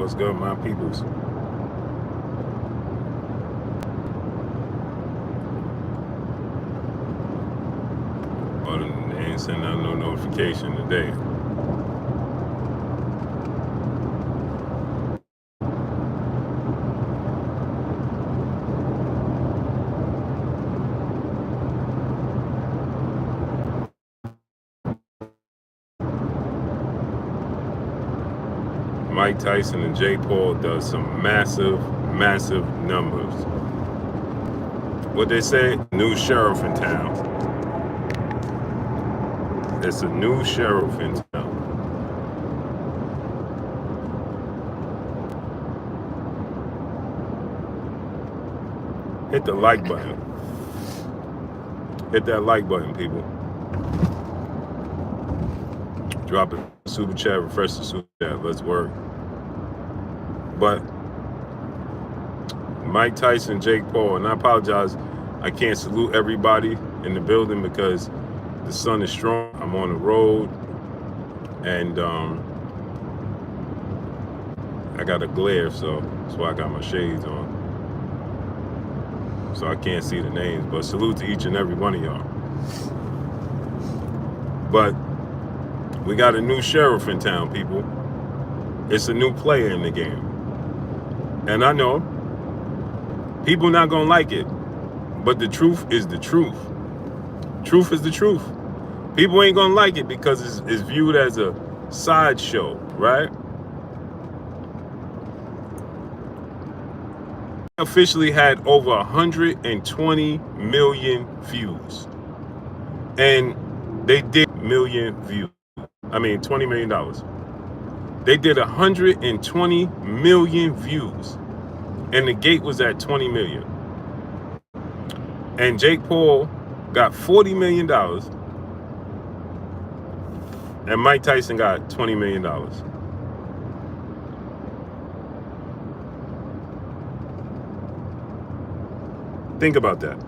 What's good, my peoples? But they ain't sending out no notification today. Mike Tyson and Jake Paul does some massive numbers. What they say, new sheriff in town. It's a new sheriff in town. Hit the like button. Hit that like button, people. Drop it. Super chat, refresh the super chat. Let's work. But Mike Tyson, Jake Paul, and I apologize, I can't salute everybody in the building because the sun is strong. I'm on the road, and I got a glare, so that's why I got my shades on. So I can't see the names, but salute to each and every one of y'all. But we got a new sheriff in town, people. It's a new player in the game. And I know people not gonna like it, but the truth is the truth. Truth is the truth. People ain't gonna like it because it's viewed as a sideshow, right? Officially had over 120 million views. And they did $20 million. They did 120 million views. And the gate was at 20 million. And Jake Paul got $40 million. And Mike Tyson got $20 million. Think about that.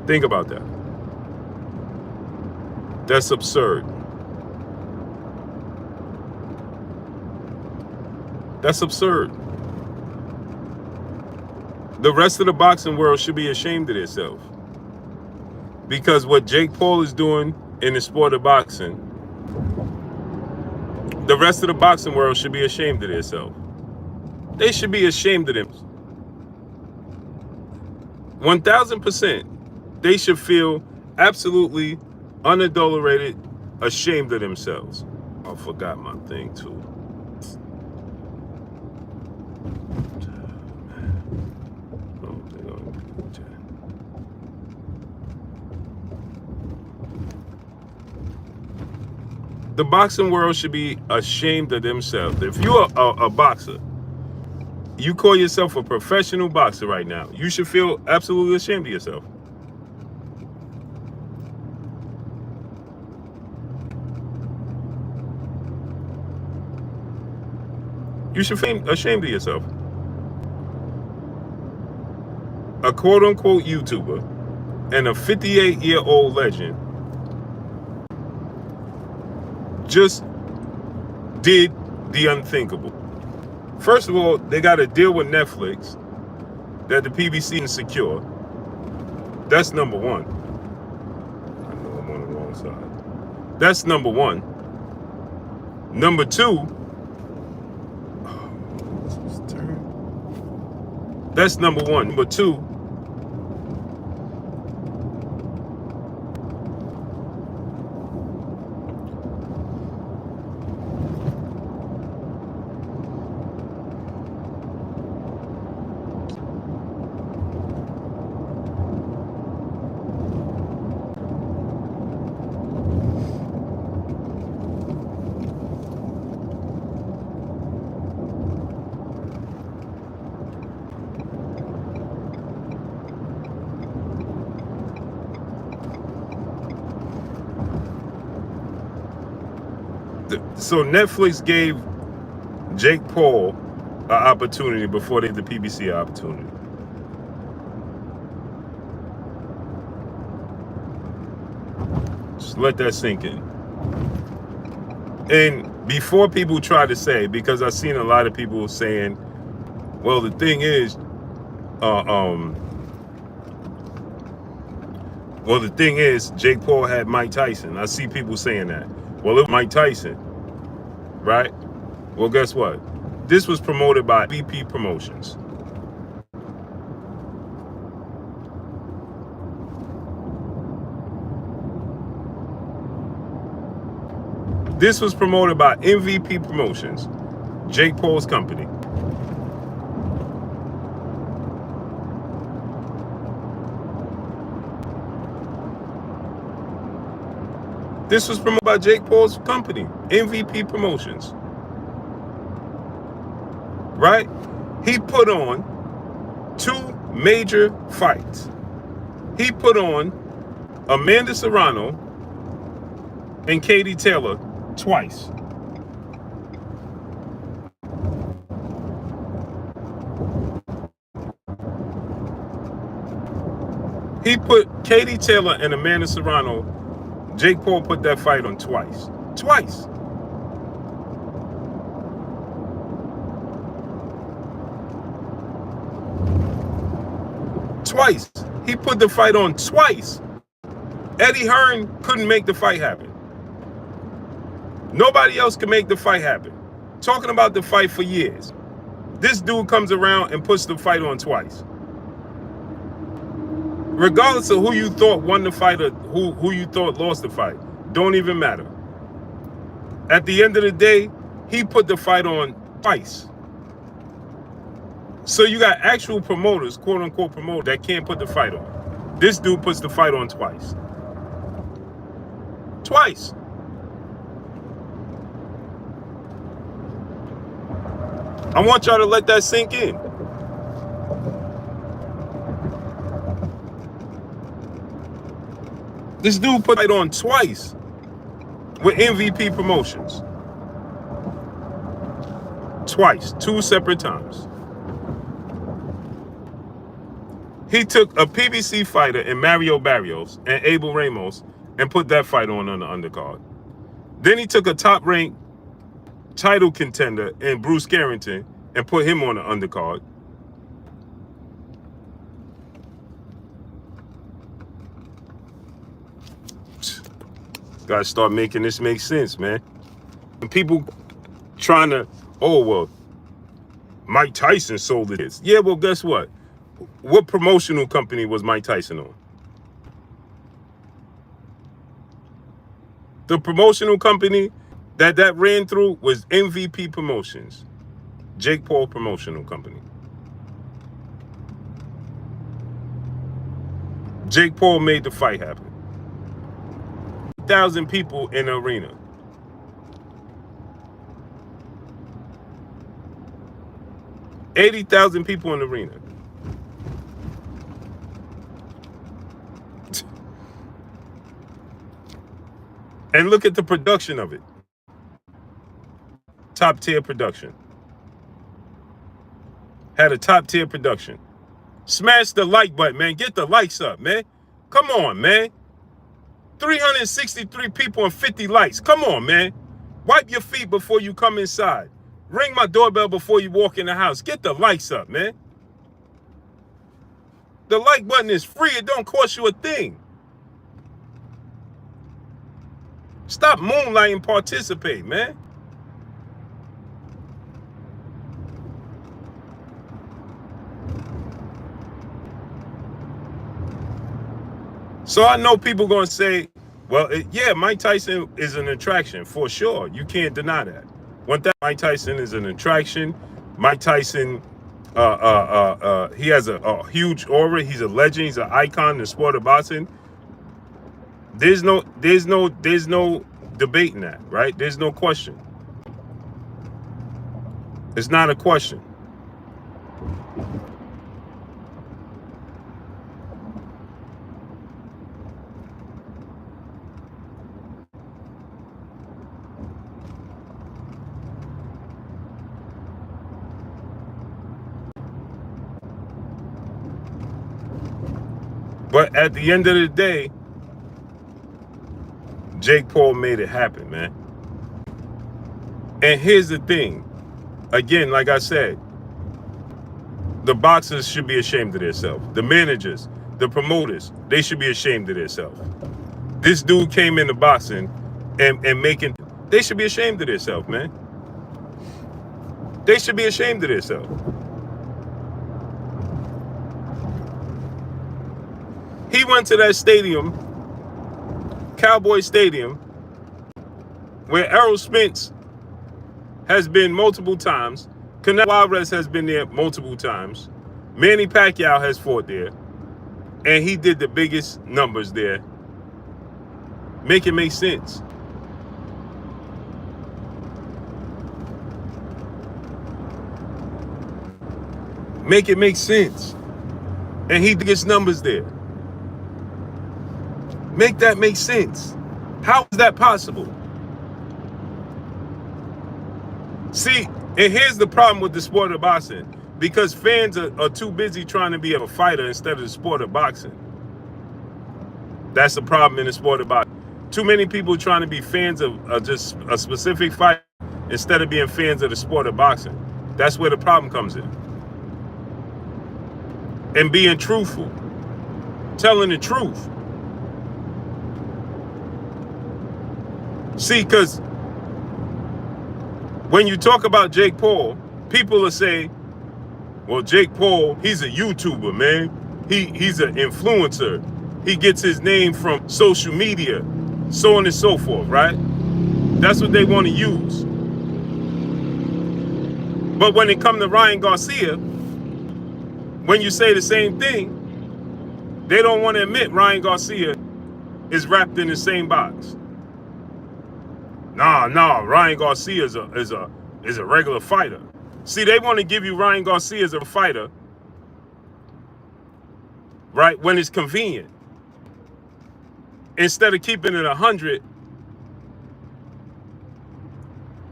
Think about that. That's absurd. That's absurd. The rest of the boxing world should be ashamed of themselves. Because what Jake Paul is doing in the sport of boxing, the rest of the boxing world should be ashamed of themselves. They should be ashamed of them. 1000%. They should feel absolutely unadulterated, ashamed of themselves. I forgot my thing too. The boxing world should be ashamed of themselves. If you're a boxer, you call yourself a professional boxer right now, you should feel absolutely ashamed of yourself. You should feel ashamed of yourself. A quote-unquote YouTuber and a 58-year-old legend just did the unthinkable. First of all, they got a deal with Netflix that the PBC can secure. That's number one. I know I'm on the wrong side. That's number one. Number two, that's number one. Number two, so Netflix gave Jake Paul an opportunity before they did the PBC opportunity. Just let that sink in. And before people try to say, because I've seen a lot of people saying, well, the thing is, Jake Paul had Mike Tyson. I see people saying that. Well, it was Mike Tyson, right? Well, guess what? This was promoted by VP Promotions. This was promoted by MVP Promotions, Jake Paul's company. This was promoted by Jake Paul's company, MVP Promotions. Right? He put on 2 major fights. He put on Amanda Serrano and Katie Taylor twice. He put Katie Taylor and Amanda Serrano, Jake Paul put that fight on twice. Twice. Twice. He put the fight on twice. Eddie Hearn couldn't make the fight happen. Nobody else can make the fight happen. Talking about the fight for years. This dude comes around and puts the fight on twice. Regardless of who you thought won the fight or who you thought lost the fight, don't even matter. At the end of the day, he put the fight on twice. So you got actual promoters, quote unquote promoters, that can't put the fight on. This dude puts the fight on twice. Twice. I want y'all to let that sink in. This dude put it on twice with MVP Promotions. Twice, 2 separate times. He took a PBC fighter in Mario Barrios and Abel Ramos and put that fight on the undercard. Then he took a top-ranked title contender in Bruce Carrington and put him on the undercard. Gotta start making this make sense, man. And people trying to, oh, well, Mike Tyson sold it. Yeah, well, guess what? What promotional company was Mike Tyson on? The promotional company that ran through was MVP Promotions, Jake Paul Promotional Company. Jake Paul made the fight happen. 1,000 people in the arena. $80,000 people in the arena. And look at the production of it. Top tier production. Had a top tier production. Smash the like button, man. Get the likes up, man. Come on, man. 363 people and 50 likes. Come on, man. Wipe your feet before you come inside. Ring my doorbell before you walk in the house. Get the likes up, man. The like button is free. It don't cost you a thing. Stop moonlighting, participate, man. So I know people going to say, well, yeah, Mike Tyson is an attraction for sure. You can't deny that. Mike Tyson is an attraction. Mike Tyson, he has a huge aura. He's a legend. He's an icon in the sport of boxing. There's no debating that, right? There's no question. It's not a question. But at the end of the day, Jake Paul made it happen, man. And here's the thing. Again, like I said, the boxers should be ashamed of themselves. The managers, the promoters, they should be ashamed of themselves. This dude came into boxing and making, they should be ashamed of themselves, man. They should be ashamed of themselves. He went to that stadium, Cowboy Stadium, where Errol Spence has been multiple times. Canelo Alvarez has been there multiple times. Manny Pacquiao has fought there. And he did the biggest numbers there. Make it make sense. Make it make sense. And he gets numbers there. Make that make sense. How is that possible? See, and here's the problem with the sport of boxing. Because fans are too busy trying to be a fighter instead of the sport of boxing. That's the problem in the sport of boxing. Too many people trying to be fans of just a specific fight instead of being fans of the sport of boxing. That's where the problem comes in. And being truthful. Telling the truth. See, because when you talk about Jake Paul, people will say, well, Jake Paul, he's a YouTuber, man. He's an influencer. He gets his name from social media, so on and so forth, right? That's what they want to use. But when it comes to Ryan Garcia, when you say the same thing, they don't want to admit Ryan Garcia is wrapped in the same box. Nah, Ryan Garcia is a regular fighter. See, they want to give you Ryan Garcia as a fighter, right, when it's convenient. Instead of keeping it 100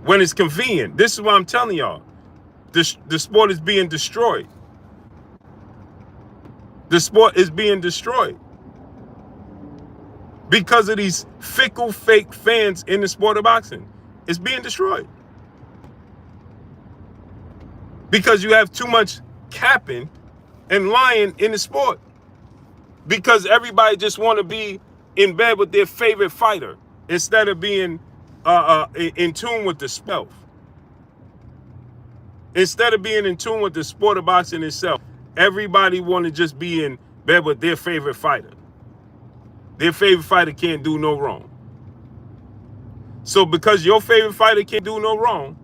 when it's convenient. This is what I'm telling y'all. The sport is being destroyed. The sport is being destroyed. Because of these fickle, fake fans in the sport of boxing. It's being destroyed. Because you have too much capping and lying in the sport. Because everybody just want to be in bed with their favorite fighter instead of being in tune with the sport. Instead of being in tune with the sport of boxing itself, everybody want to just be in bed with their favorite fighter. Their favorite fighter can't do no wrong. So because your favorite fighter can't do no wrong,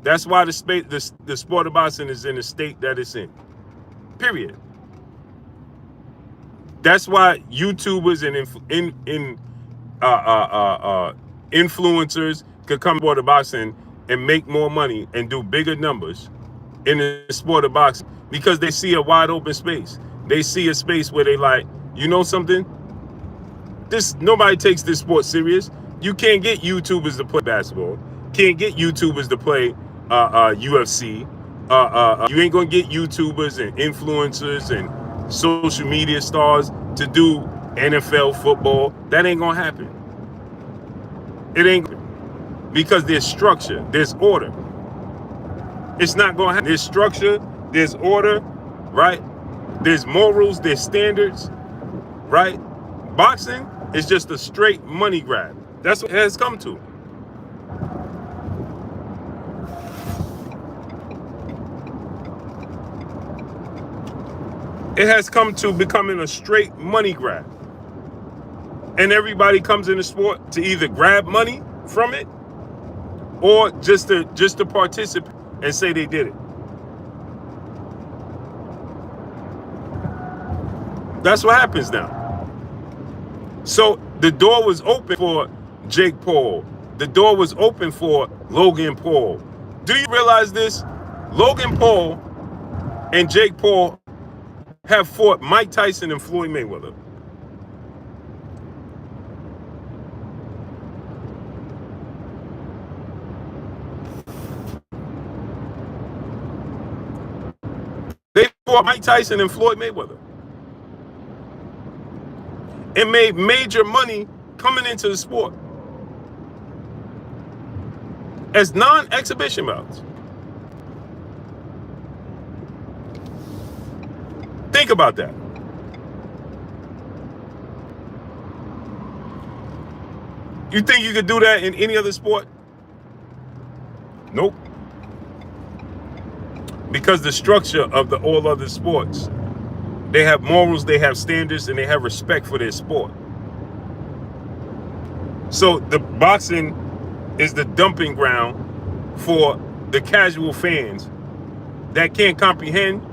that's why the sport of boxing is in the state that it's in. Period. That's why YouTubers and influencers could come aboard the boxing and make more money and do bigger numbers in the sport of boxing because they see a wide open space. They see a space where they like, you know something? Nobody takes this sport serious. You can't get YouTubers to play basketball. Can't get YouTubers to play UFC. You ain't gonna get YouTubers and influencers and social media stars to do NFL football. That ain't gonna happen. It ain't, because there's structure, there's order. It's not gonna happen. There's structure, there's order, right? There's morals, there's standards, right? Boxing is just a straight money grab. That's what it has come to. It has come to becoming a straight money grab. And everybody comes in the sport to either grab money from it or just to participate and say they did it. That's what happens now. So the door was open for Jake Paul. The door was open for Logan Paul. Do you realize this? Logan Paul and Jake Paul have fought Mike Tyson and Floyd Mayweather. They fought Mike Tyson and Floyd Mayweather. And made major money coming into the sport. as non-exhibition bouts. Think about that. You think you could do that in any other sport? Nope. Because the structure of the all other sports, they have morals, they have standards, and they have respect for their sport. So the boxing is the dumping ground for the casual fans that can't comprehend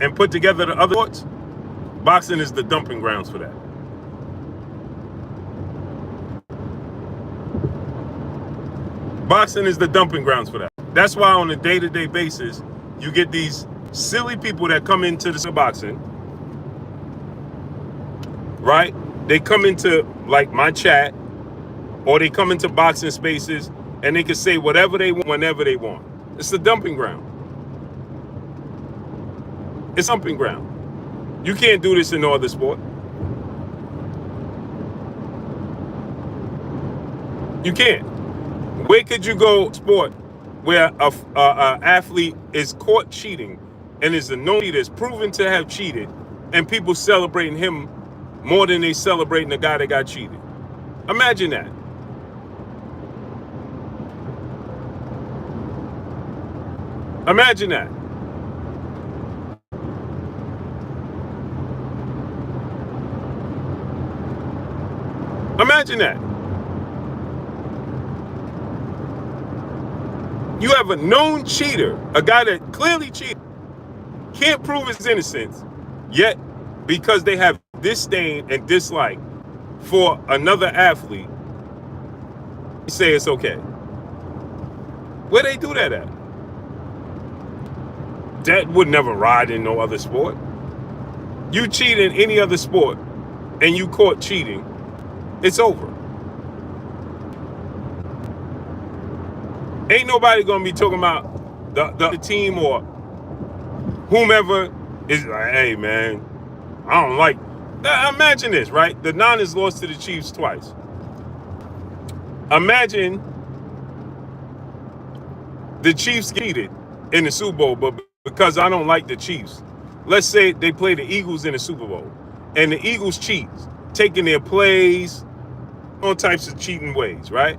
and put together the other sports. Boxing is the dumping grounds for that. Boxing is the dumping grounds for that. That's why on a day-to-day basis, you get these silly people that come into the boxing, right? They come into like my chat, or they come into boxing spaces, and they can say whatever they want, whenever they want. It's the dumping ground. It's dumping ground. You can't do this in no other sport. You can't. Where could you go sport where a athlete is caught cheating and is a known cheater, is proven to have cheated, and people celebrating him more than they celebrating the guy that got cheated? Imagine that. Imagine that. Imagine that. You have a known cheater, a guy that clearly cheated, can't prove his innocence, yet because they have disdain and dislike for another athlete, they say it's okay. Where they do that at? That would never ride in no other sport. You cheat in any other sport and you caught cheating, it's over. Ain't nobody gonna be talking about the team or whomever is like, hey man, I don't like. Imagine this, right? The Niners lost to the Chiefs twice. Imagine the Chiefs cheated in the Super Bowl, but because I don't like the Chiefs, let's say they play the Eagles in the Super Bowl, and the Eagles cheat, taking their plays, all types of cheating ways, right?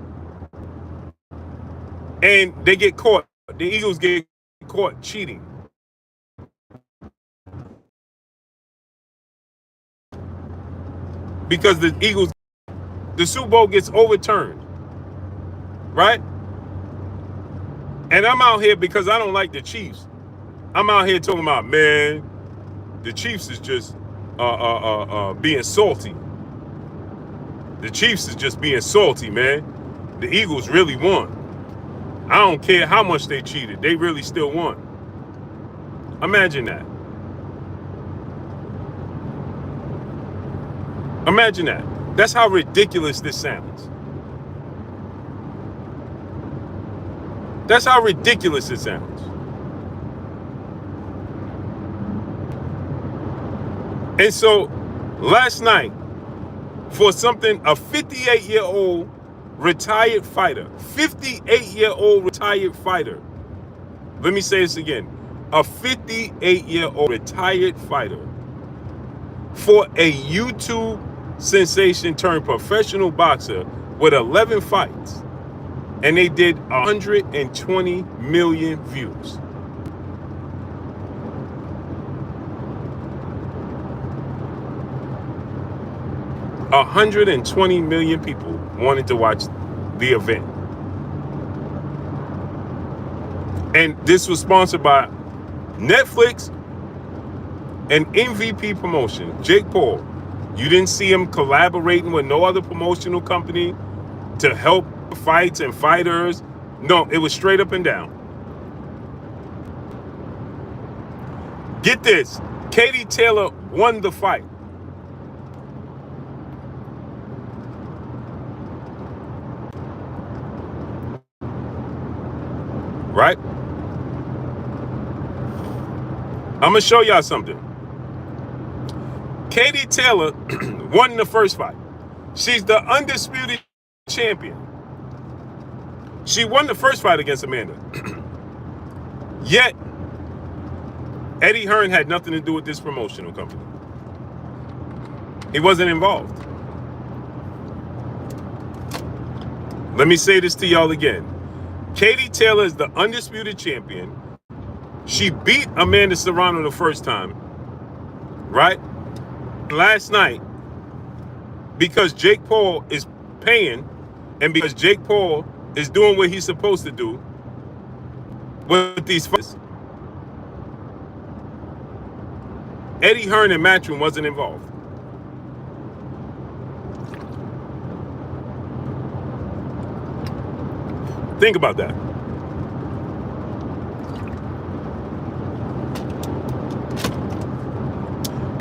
And they get caught. The Eagles get caught cheating. Because the Eagles, the Super Bowl gets overturned, right? And I'm out here because I don't like the Chiefs. I'm out here talking about, man, the Chiefs is just being salty. The Chiefs is just being salty, man. The Eagles really won. I don't care how much they cheated. They really still won. Imagine that. Imagine that. That's how ridiculous this sounds. That's how ridiculous it sounds. And so last night, for something, a 58-year-old retired fighter, 58-year-old retired fighter. Let me say this again. A 58-year-old retired fighter for a YouTube sensation turned professional boxer with 11 fights. And they did 120 million views. $120 million people wanted to watch the event. And this was sponsored by Netflix and MVP Promotion. Jake Paul, you didn't see him collaborating with no other promotional company to help fights and fighters. No, it was straight up and down. Get this, Katie Taylor won the fight. Right? I'm going to show y'all something. Katie Taylor won the first fight. She's the undisputed champion. She won the first fight against Amanda. Yet, Eddie Hearn had nothing to do with this promotional company. He wasn't involved. Let me say this to y'all again. Katie Taylor is the undisputed champion. She beat Amanda Serrano the first time, right? Last night, because Jake Paul is paying and because Jake Paul is doing what he's supposed to do with these fights, Eddie Hearn and Matchroom wasn't involved. Think about that.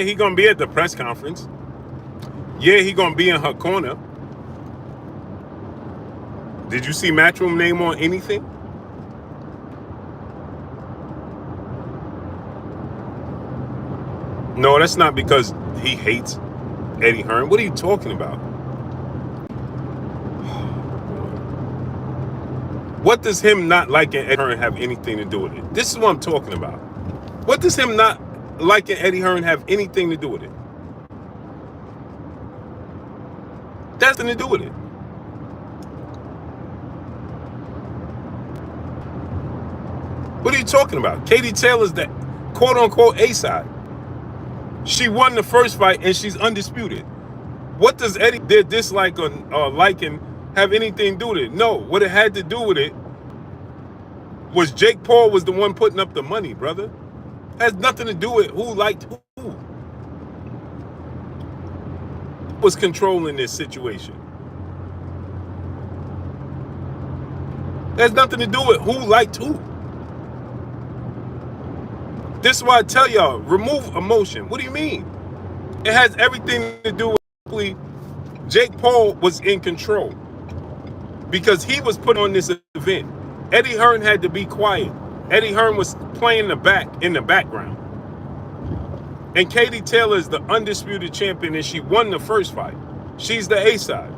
He gonna be at the press conference. Yeah, he gonna be in her corner. Did you see Matchroom name on anything? No, that's not because he hates Eddie Hearn. What are you talking about? What does him not liking Eddie Hearn have anything to do with it? This is what I'm talking about. What does him not liking Eddie Hearn have anything to do with it? That's nothing to do with it. What are you talking about? Katie Taylor's the quote-unquote A-side. She won the first fight and she's undisputed. What does Eddie dislike or liking have anything to do with it? No, what it had to do with it was Jake Paul was the one putting up the money, brother. It has nothing to do with who liked who. Was controlling this situation. It has nothing to do with who liked who. This is why I tell y'all, remove emotion. What do you mean? It has everything to do with Jake Paul was in control because he was put on this event. Eddie Hearn had to be quiet. Eddie Hearn was playing in the background. And Katie Taylor is the undisputed champion and she won the first fight. She's the A-side.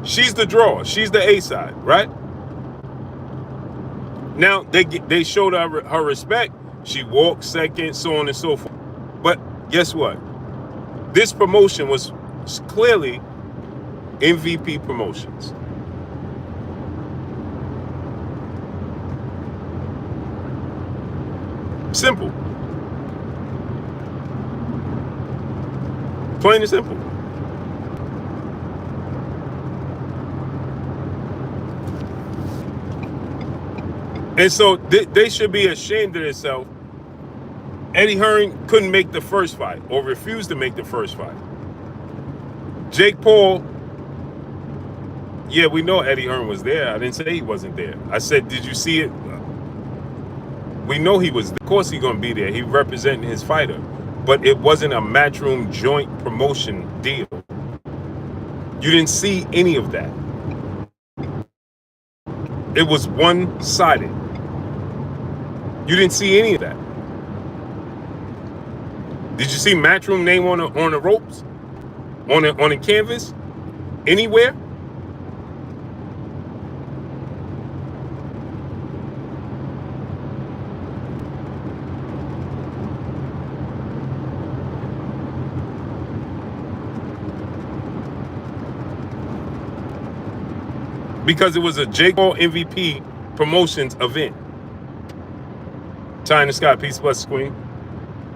She's the draw. She's the A-side, right? Now, they showed her respect. She walked second, so on and so forth. But guess what? This promotion was clearly MVP Promotions. Simple. Plain and simple. And so they should be ashamed of themselves. Eddie Hearn couldn't make the first fight or refused to make the first fight. Jake Paul, yeah, we know Eddie Hearn was there. I didn't say he wasn't there. I said, did you see it? We know he was there. Of course he's going to be there. He representing his fighter. But it wasn't a Matchroom joint promotion deal. You didn't see any of that. It was one-sided. You didn't see any of that. Did you see Matchroom name on the ropes? On the canvas? Anywhere? Because it was a Jake Paul MVP Promotions event. China Scott, peace, bless Queen.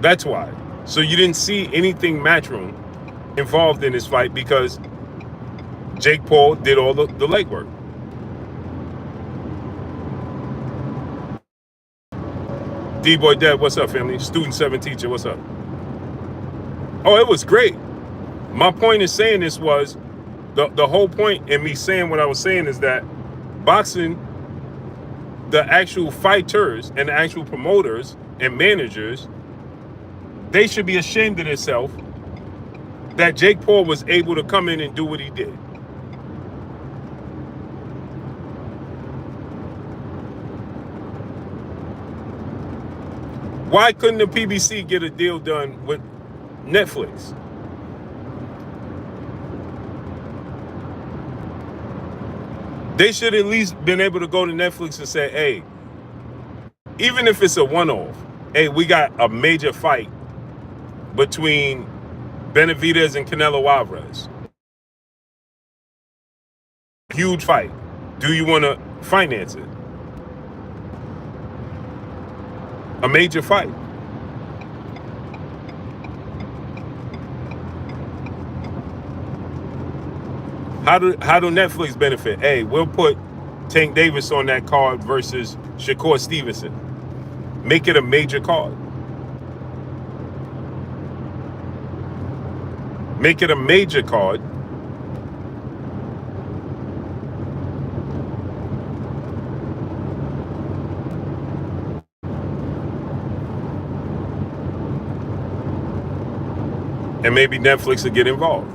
That's why. So you didn't see anything Matchroom involved in this fight because Jake Paul did all the legwork. D-Boy Dad, what's up, family? Student 7 teacher, what's up? Oh, it was great. My point in saying this was, the whole point in me saying what I was saying is that boxing, the actual fighters and the actual promoters and managers, they should be ashamed of themselves that Jake Paul was able to come in and do what he did. Why couldn't the PBC get a deal done with Netflix? They should at least been able to go to Netflix and say, hey, even if it's a one-off, hey, we got a major fight between Benavidez and Canelo Alvarez. Huge fight. Do you want to finance it? A major fight. How do Netflix benefit? Hey, we'll put Tank Davis on that card versus Shakur Stevenson. Make it a major card. Make it a major card. And maybe Netflix will get involved.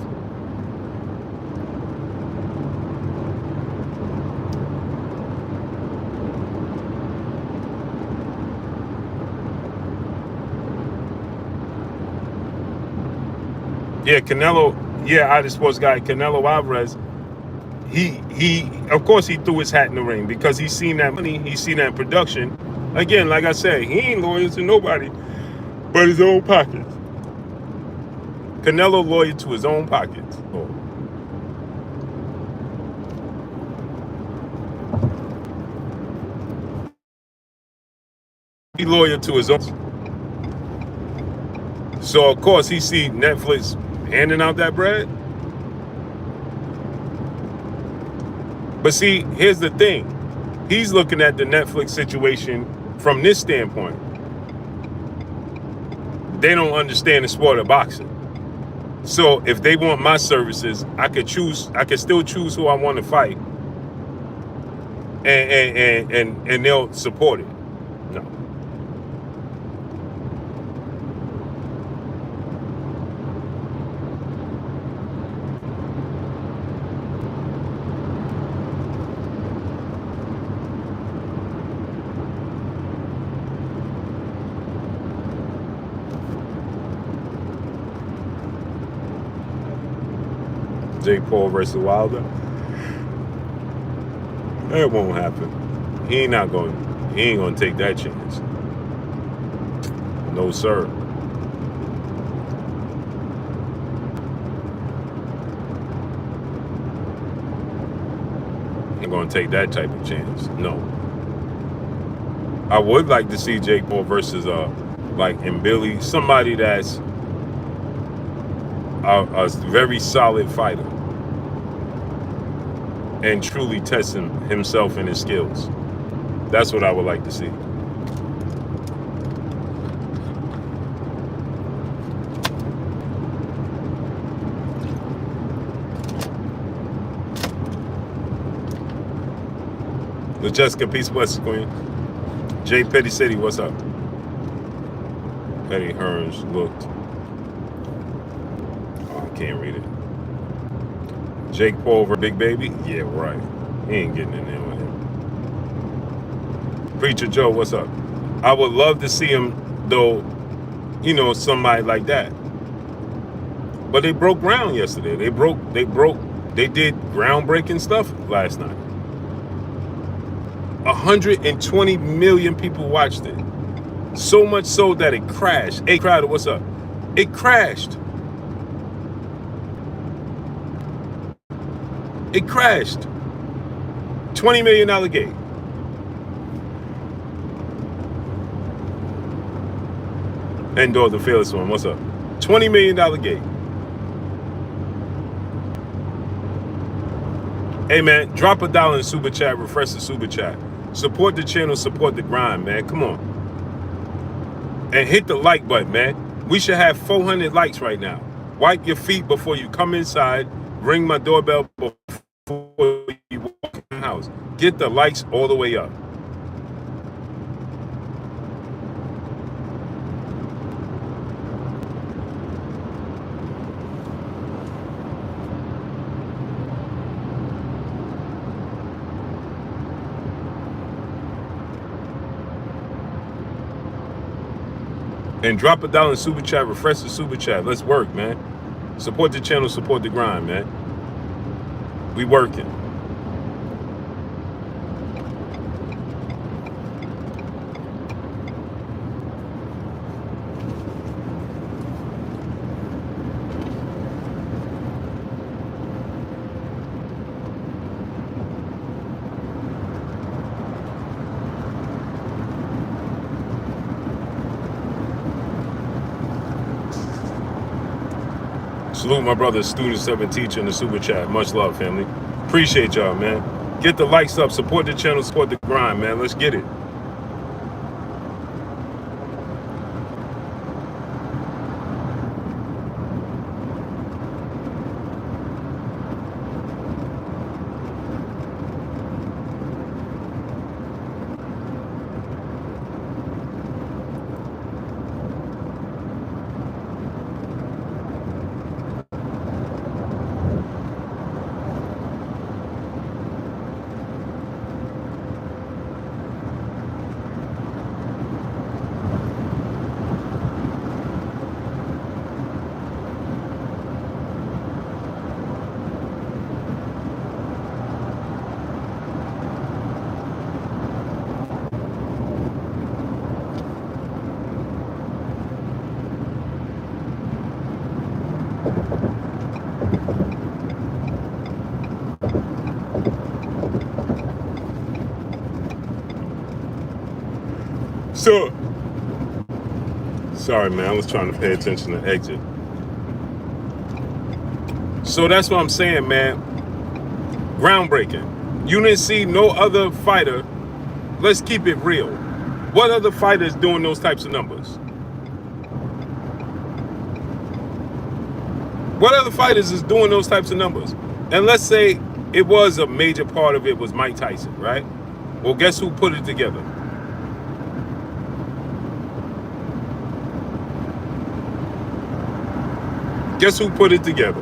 Yeah, Canelo, I just sports guy, Canelo Alvarez, he of course he threw his hat in the ring because he's seen that money, he's seen that production. Again, like I said, he ain't loyal to nobody but his own pockets. Canelo loyal to his own pockets. Oh. He loyal to his own. So of course he see Netflix handing out that bread. But see, here's the thing. He's looking at the Netflix situation from this standpoint. They don't understand the sport of boxing. So if they want my services, I could still choose who I want to fight. And they'll support it. No. Jake Paul versus Wilder. That won't happen. He ain't gonna take that chance. No, sir. Ain't gonna take that type of chance. No. I would like to see Jake Paul versus and Billy, somebody that's a very solid fighter and truly testing himself and his skills. That's what I would like to see. Jessica, peace, blessings, queen. Jay Petty City, what's up? Petty Hearns looked. Can't read it. Jake Paul over Big Baby? Yeah, right. He ain't getting in there with him. Preacher Joe, what's up? I would love to see him, though, somebody like that. But they broke ground yesterday. They did groundbreaking stuff last night. 120 million people watched it. So much so that it crashed. Hey, Crowder, what's up? It crashed. It crashed. $20 million gate. Endor, the fearless one, what's up? $20 million gate. Hey, man, drop $1 in super chat, refresh the super chat. Support the channel, support the grind, man. Come on. And hit the like button, man. We should have 400 likes right now. Wipe your feet before you come inside. Ring my doorbell before you walk in the house. Get the likes all the way up. And drop $1 in super chat, refresh the super chat. Let's work, man. Support the channel, support the grind, man. We working. Salute my brother, student 7 teacher in the super chat. Much love, family. Appreciate y'all, man. Get the likes up, support the channel, support the grind, man. Let's get it. So, sorry, man. I was trying to pay attention to exit. So that's what I'm saying, man. Groundbreaking. You didn't see no other fighter. Let's keep it real. What other fighter is doing those types of numbers? What other fighters is doing those types of numbers? And let's say it was a major part of it was Mike Tyson, right? Well, guess who put it together? Guess who put it together?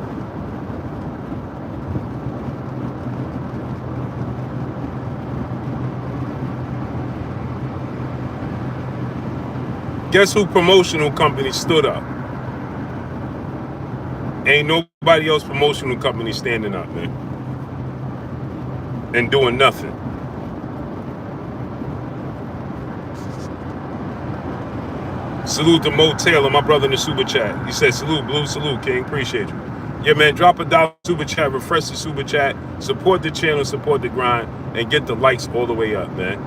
Guess who promotional company stood up? Ain't nobody else promotional company standing up, man. And doing nothing. Salute to Mo Taylor, my brother in the super chat. He said, salute, Blue, salute, King. Appreciate you. Yeah, man, drop $1 super chat, refresh the super chat, support the channel, support the grind, and get the likes all the way up, man.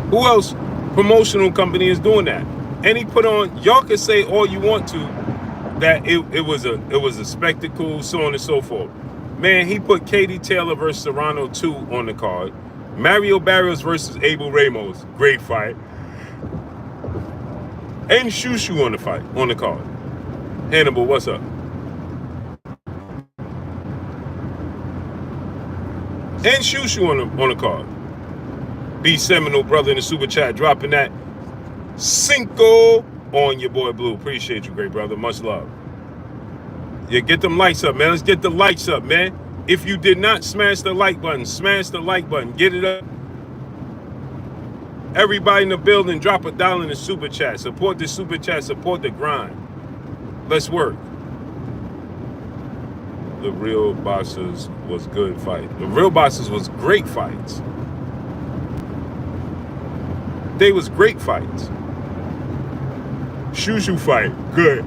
Who else promotional company is doing that? And he put on, y'all can say all you want to, that it was a spectacle, so on and so forth. Man, he put Katie Taylor versus Serrano 2 on the card. Mario Barrios versus Abel Ramos, great fight. And Shushu on the card. Hannibal, what's up? And Shushu on the card. B Seminole brother in the super chat dropping that Cinco on your boy Blue. Appreciate you, great brother. Much love. Yeah, get them likes up, man. Let's get the likes up, man. If you did not smash the like button, smash the like button. Get it up. Everybody in the building, drop $1 in the super chat. Support the super chat. Support the grind. Let's work. The Real Bosses was good fight. The Real Bosses was great fights. They was great fights. Shushu fight, good.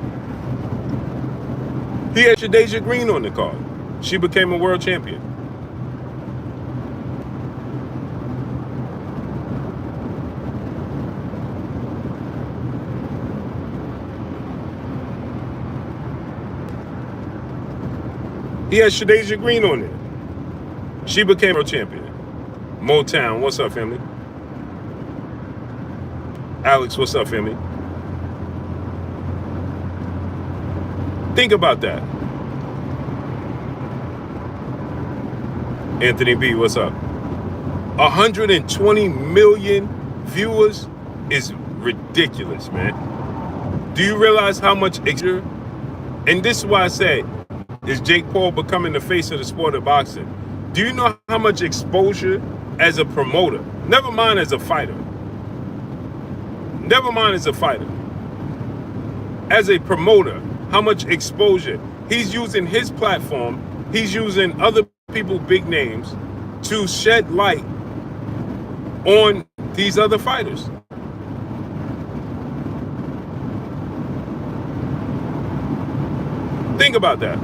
He had Shadeja Green on the card. She became a world champion. He had Shadeja Green on it. She became world champion. Motown, what's up, family? Alex, what's up, family? Think about that. Anthony B, what's up? 120 million viewers is ridiculous, man. Do you realize how much extra? And this is why I say, is Jake Paul becoming the face of the sport of boxing? Do you know how much exposure as a promoter, never mind as a fighter, never mind as a fighter, as a promoter, how much exposure he's using his platform, he's using other people's big names to shed light on these other fighters. Think about that.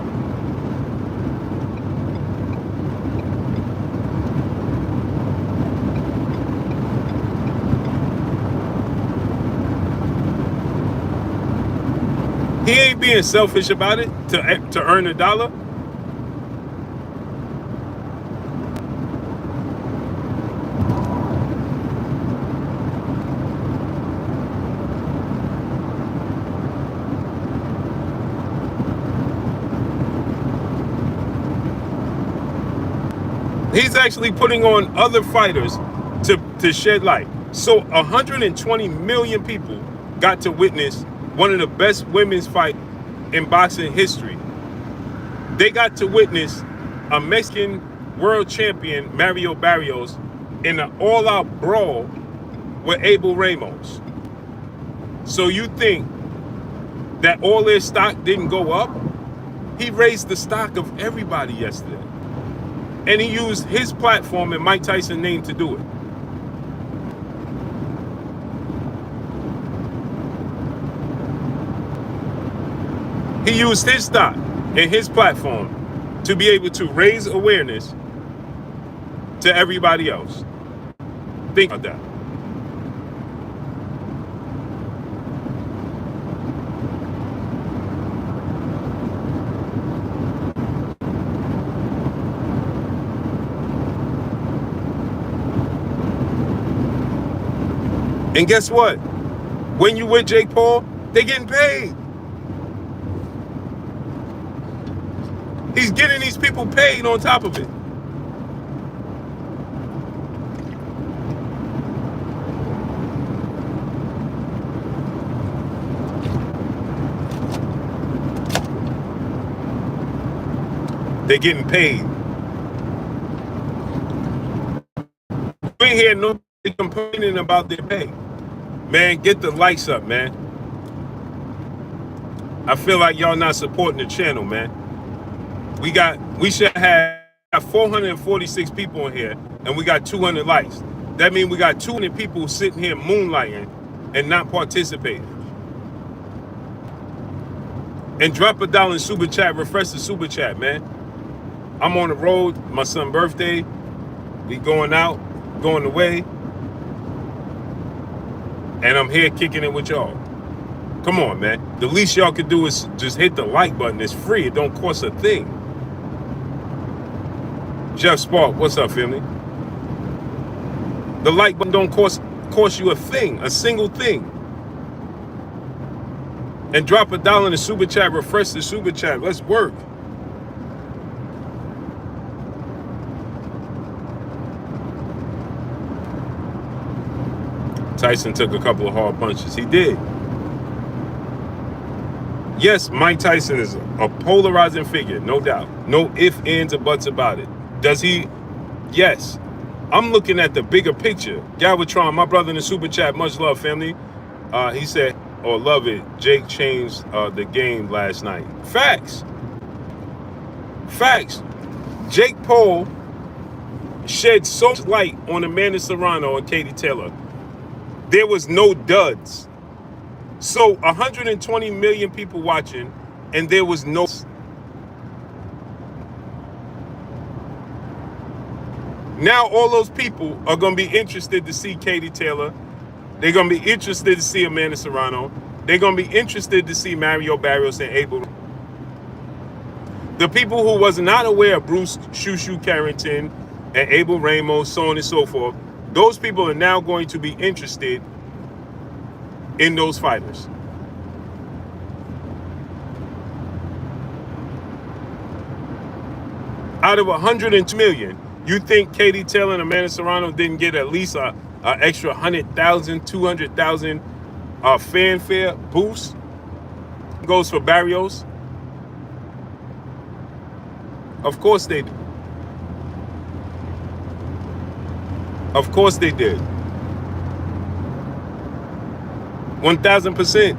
being selfish about it to earn a dollar? He's actually putting on other fighters to shed light. So 120 million people got to witness one of the best women's fight in boxing history. They got to witness a Mexican world champion, Mario Barrios, in an all-out brawl with Abel Ramos. So you think that all their stock didn't go up? He raised the stock of everybody yesterday. And he used his platform and Mike Tyson's name to do it. He used his stock and his platform to be able to raise awareness to everybody else. Think about that. And guess what? When you with Jake Paul, they getting paid. He's getting these people paid on top of it. They're getting paid. We ain't hear nobody complaining about their pay. Man, get the likes up, man. I feel like y'all not supporting the channel, man. We should have 446 people in here, and we got 200 likes. That means we got 200 people sitting here moonlighting and not participating. And drop a dollar in super chat, refresh the super chat, man. I'm on the road, my son's birthday. We going out, going away. And I'm here kicking it with y'all. Come on, man. The least y'all could do is just hit the like button. It's free. It don't cost a thing. Jeff Spark, what's up, family? The like button don't cost you a thing, a single thing. And drop a dollar in the super chat, refresh the super chat. Let's work. Tyson took a couple of hard punches. He did. Yes, Mike Tyson is a polarizing figure, no doubt. No ifs, ands, or buts about it. Does he? Yes. I'm looking at the bigger picture. Galvatron, my brother in the super chat, much love, family. He said, oh, love it. Jake changed the game last night. Facts. Facts. Jake Paul shed so much light on Amanda Serrano and Katie Taylor. There was no duds. So 120 million people watching, and there was no. Now all those people are going to be interested to see Katie Taylor. They're going to be interested to see Amanda Serrano. They're going to be interested to see Mario Barrios and Abel. The people who was not aware of Bruce Shushu Carrington and Abel Ramos, so on and so forth, those people are now going to be interested in those fighters. Out of 102 million, you think Katie Taylor and Amanda Serrano didn't get at least an extra 100,000, 200,000 fanfare boost? Goes for Barrios. Of course they did. Of course they did. 1,000%.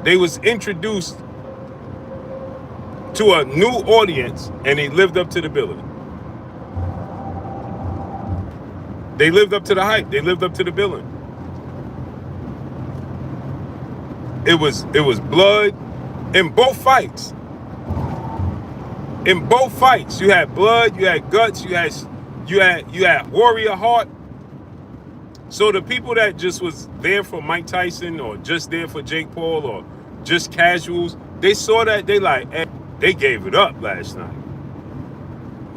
They was introduced to a new audience, and they lived up to the billing. They lived up to the hype. They lived up to the billing. it was blood in both fights. In both fights, you had blood, you had guts, you had warrior heart. So the people that just was there for Mike Tyson or just there for Jake Paul or just casuals, they saw that, they like, hey, they gave it up last night.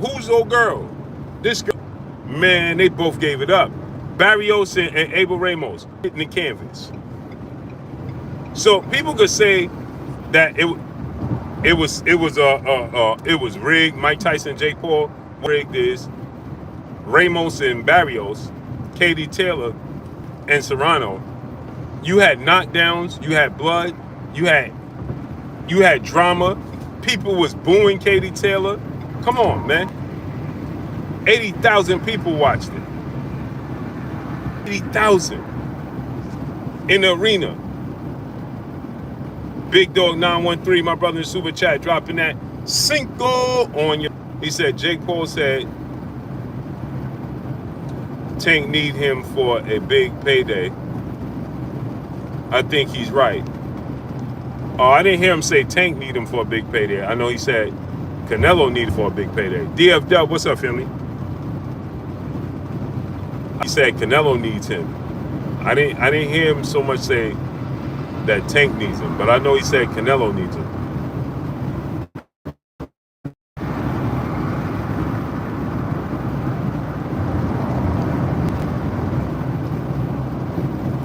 Who's old girl? This girl. Man, they both gave it up. Barrios and Abel Ramos hitting the canvas. So people could say that it was rigged. Mike Tyson, Jake Paul rigged this. Ramos and Barrios, Katie Taylor and Serrano. You had knockdowns. You had blood. You had drama. People was booing Katie Taylor. Come on, man. 80,000 people watched it. 80,000 in the arena. Big Dog 913, my brother in Super Chat, dropping that Cinco on you. He said, Jake Paul said, Tank need him for a big payday. I think he's right. Oh, I didn't hear him say Tank need him for a big payday. I know he said Canelo needed for a big payday. DF Dub, what's up, family? He said Canelo needs him. I didn't hear him so much say that Tank needs him, but I know he said Canelo needs him.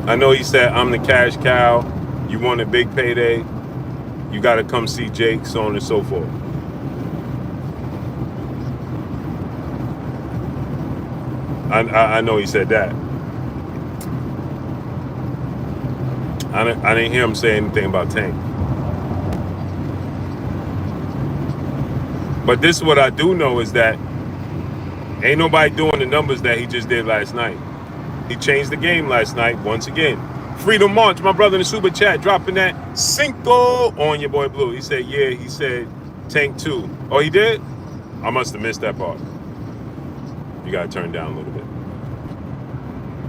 I know he said, I'm the cash cow. You want a big payday? You got to come see Jake, so on and so forth. I know he said that. I didn't hear him say anything about Tank. But this is what I do know is that ain't nobody doing the numbers that he just did last night. He changed the game last night once again. Freedom March, my brother in the Super Chat, dropping that Cinco on your boy Blue. He said, yeah, he said Tank too. Oh, he did? I must have missed that part. You got to turn down a little bit.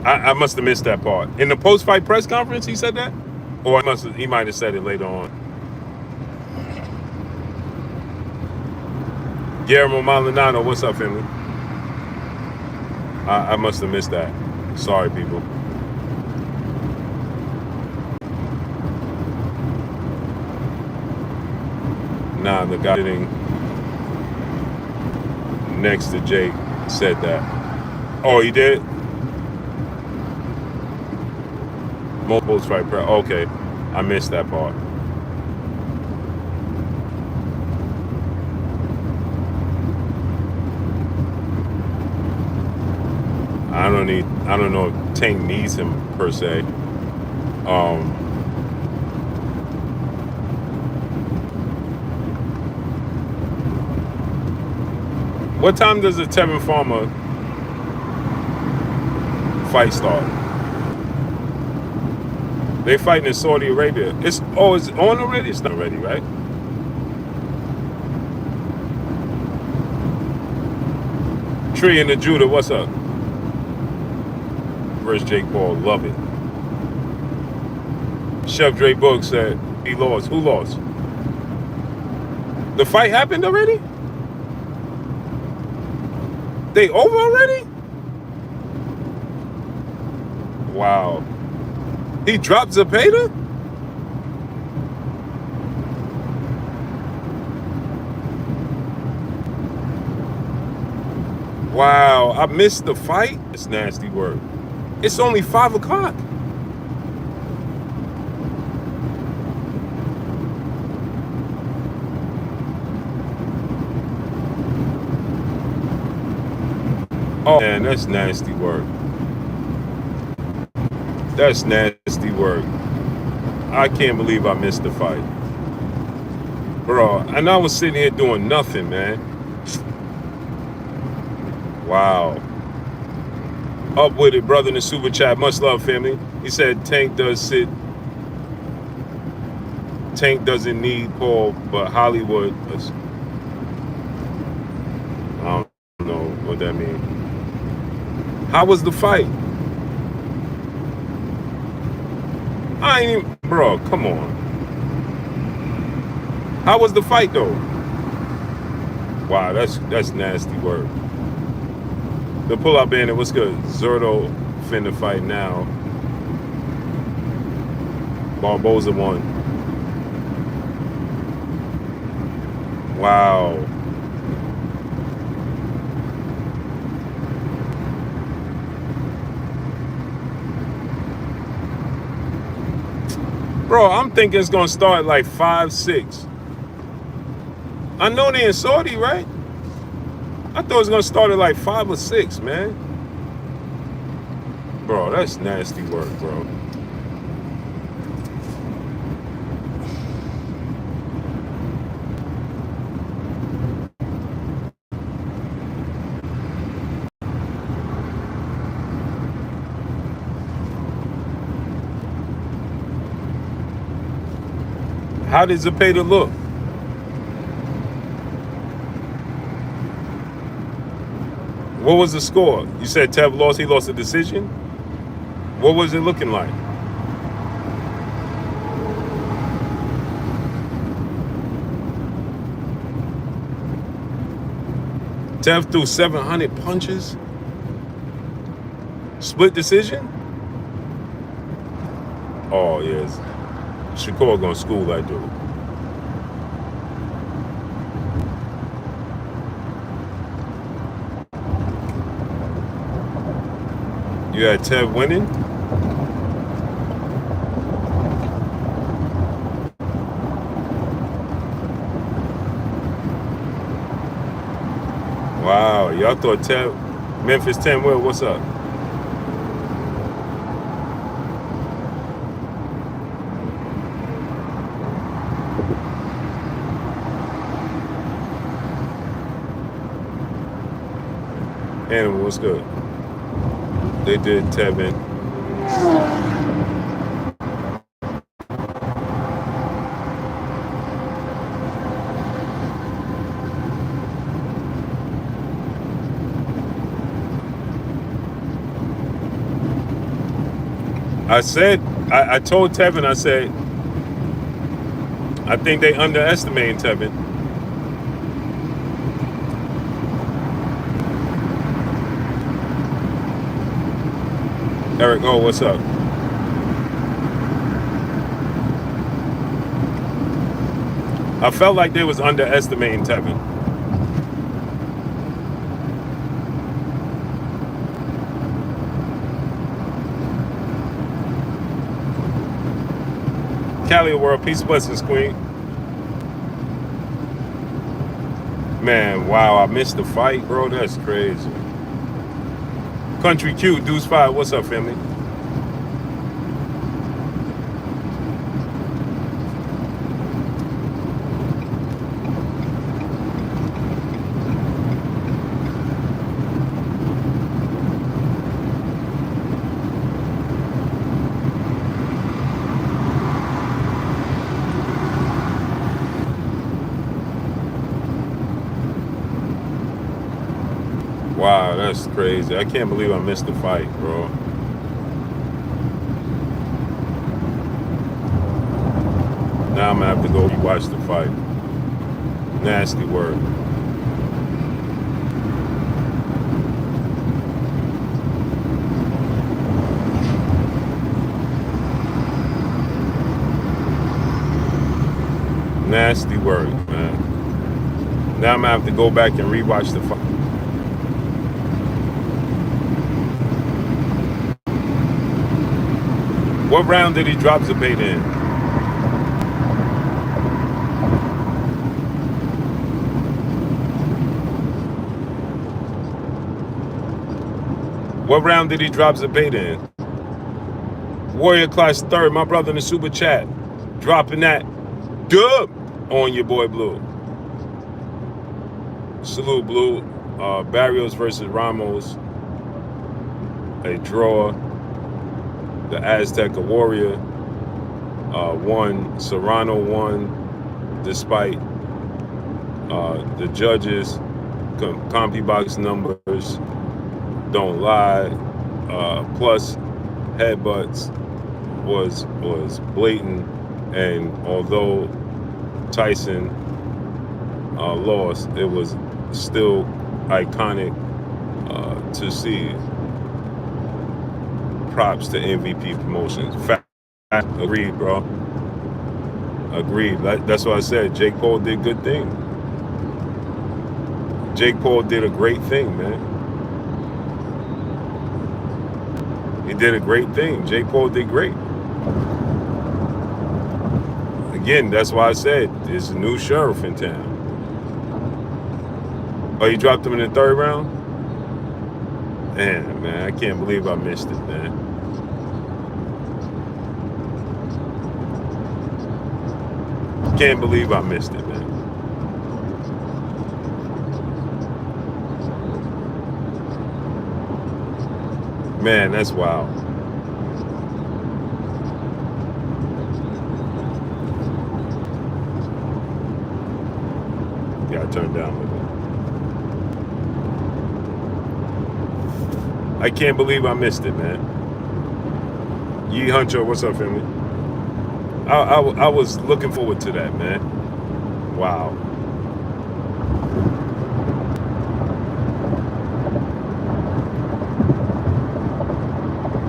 I must have missed that part. In the post-fight press conference, he said that? Or he might have said it later on. Guillermo Maldonado, what's up, family? I must have missed that. Sorry, people. Nah, the guy sitting next to Jake said that. Oh, he did? Multiple fight prep. Okay, I missed that part. I don't know if Tank needs him per se. What time does the Tevin Farmer fight start? They fighting in Saudi Arabia. It's on already? It's not ready, right? Tree and the Judah, what's up? Versus Jake Paul, love it. Chef Dre Book said he lost. Who lost? The fight happened already? They over already? Wow. He dropped Zepeda? Wow, I missed the fight? It's nasty work. It's only 5 o'clock. Oh man, that's nasty work. That's nasty work. I can't believe I missed the fight. Bro, and I was sitting here doing nothing, man. Wow. Up with it, brother in the Super Chat. Much love, family. He said Tank doesn't need Paul, but Hollywood does. I don't know what that means. How was the fight? I ain't even, bro, come on. How was the fight though? Wow, that's nasty work. The pull-up bandit, what's good? Zerto finna fight now. Barboza won. Wow. Bro, I'm thinking it's gonna start like 5-6. I know they in Saudi, right? I thought it was gonna start at like 5 or 6, man. Bro, that's nasty work, bro. How did Zepeda look? What was the score? You said Tev lost, he lost a decision? What was it looking like? Tev threw 700 punches? Split decision? Oh, yes. Shakur gonna school that dude. You had Tev winning? Wow, y'all thought Tev, Memphis 10 Will, what's up? Animal, what's good? They did Tevin. I told Tevin, I said, I think they underestimating Tevin. Eric, oh, what's up? I felt like they was underestimating Tevin. Cali World, peace, blessings, queen. Man, wow, I missed the fight, bro. That's crazy. Country Q, Deuce 5, what's up, family? Wow, that's crazy. I can't believe I missed the fight, bro. Now I'm gonna have to go watch the fight. Nasty word. Nasty word, man. Now I'm gonna have to go back and rewatch the fight. What round did he drop Zepeda in? What round did he drop Zepeda in? Warrior Class 3rd, my brother in the super chat, dropping that dub on your boy Blue. Salute, Blue. Barrios versus Ramos. A draw. The Azteca Warrior won. Serrano won, despite the judges' CompuBox numbers don't lie. Plus headbutts. was blatant, and although Tyson lost, it was still iconic to see. Props to MVP Promotions. Fact, agreed, bro. Agreed. That's what I said. Jake Paul did good thing. Jake Paul did a great thing, man. He did a great thing. Jake Paul did great. Again, that's why I said there's a new sheriff in town. Oh, you dropped him in the third round? Man, I can't believe I missed it, man. Can't believe I missed it, man. Man, that's wild. Gotta turn down a little bit. I can't believe I missed it, man. Yee Huncho, what's up, family? I was looking forward to that, man. Wow.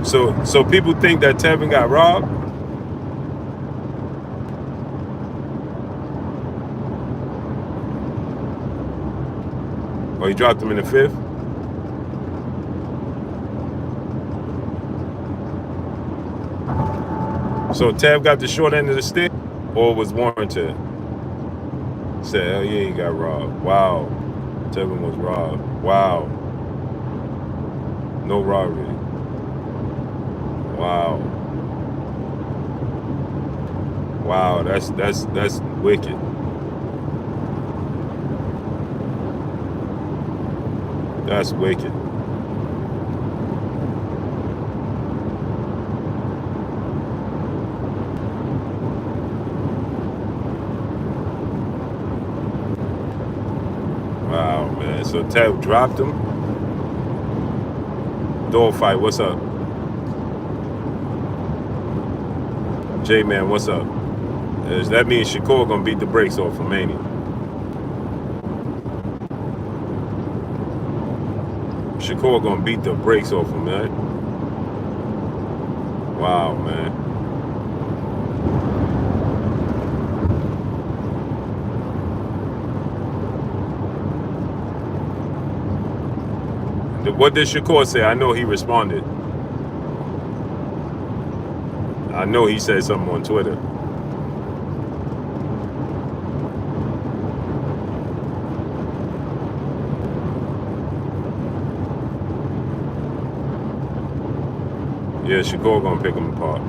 So people think that Tevin got robbed? Or he dropped him in the fifth? So Tev got the short end of the stick, or was warranted? Said, hell yeah, he got robbed. Wow. Tevin was robbed. Wow. No robbery. Wow. Wow, that's wicked. That's wicked. Wow, man. So Tab dropped him. Dog fight, what's up? J-Man, what's up? That means Shakur gonna beat the brakes off of Manny. Shakur gonna beat the brakes off him, man. Wow, man. What did Shakur say? I know he responded. I know he said something on Twitter. Yeah, Shakur gonna pick him apart.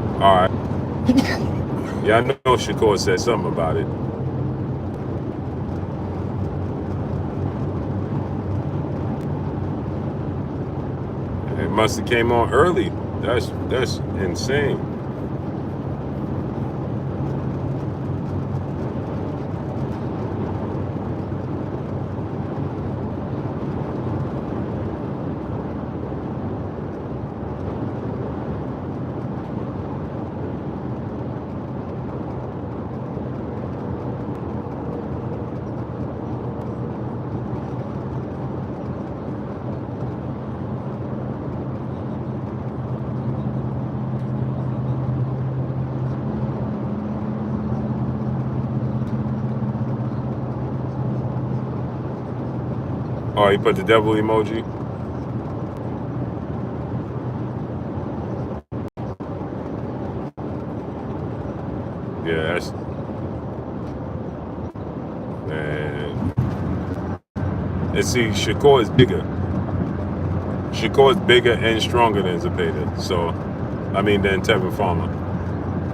All right. Yeah, I know Shakur said something about it. It must have came on early. That's insane. Oh, he put the devil emoji. Yeah, that's... Man. And see, Shakur is bigger. Shakur is bigger and stronger than Zepeda. So, I mean, than Tevin Farmer.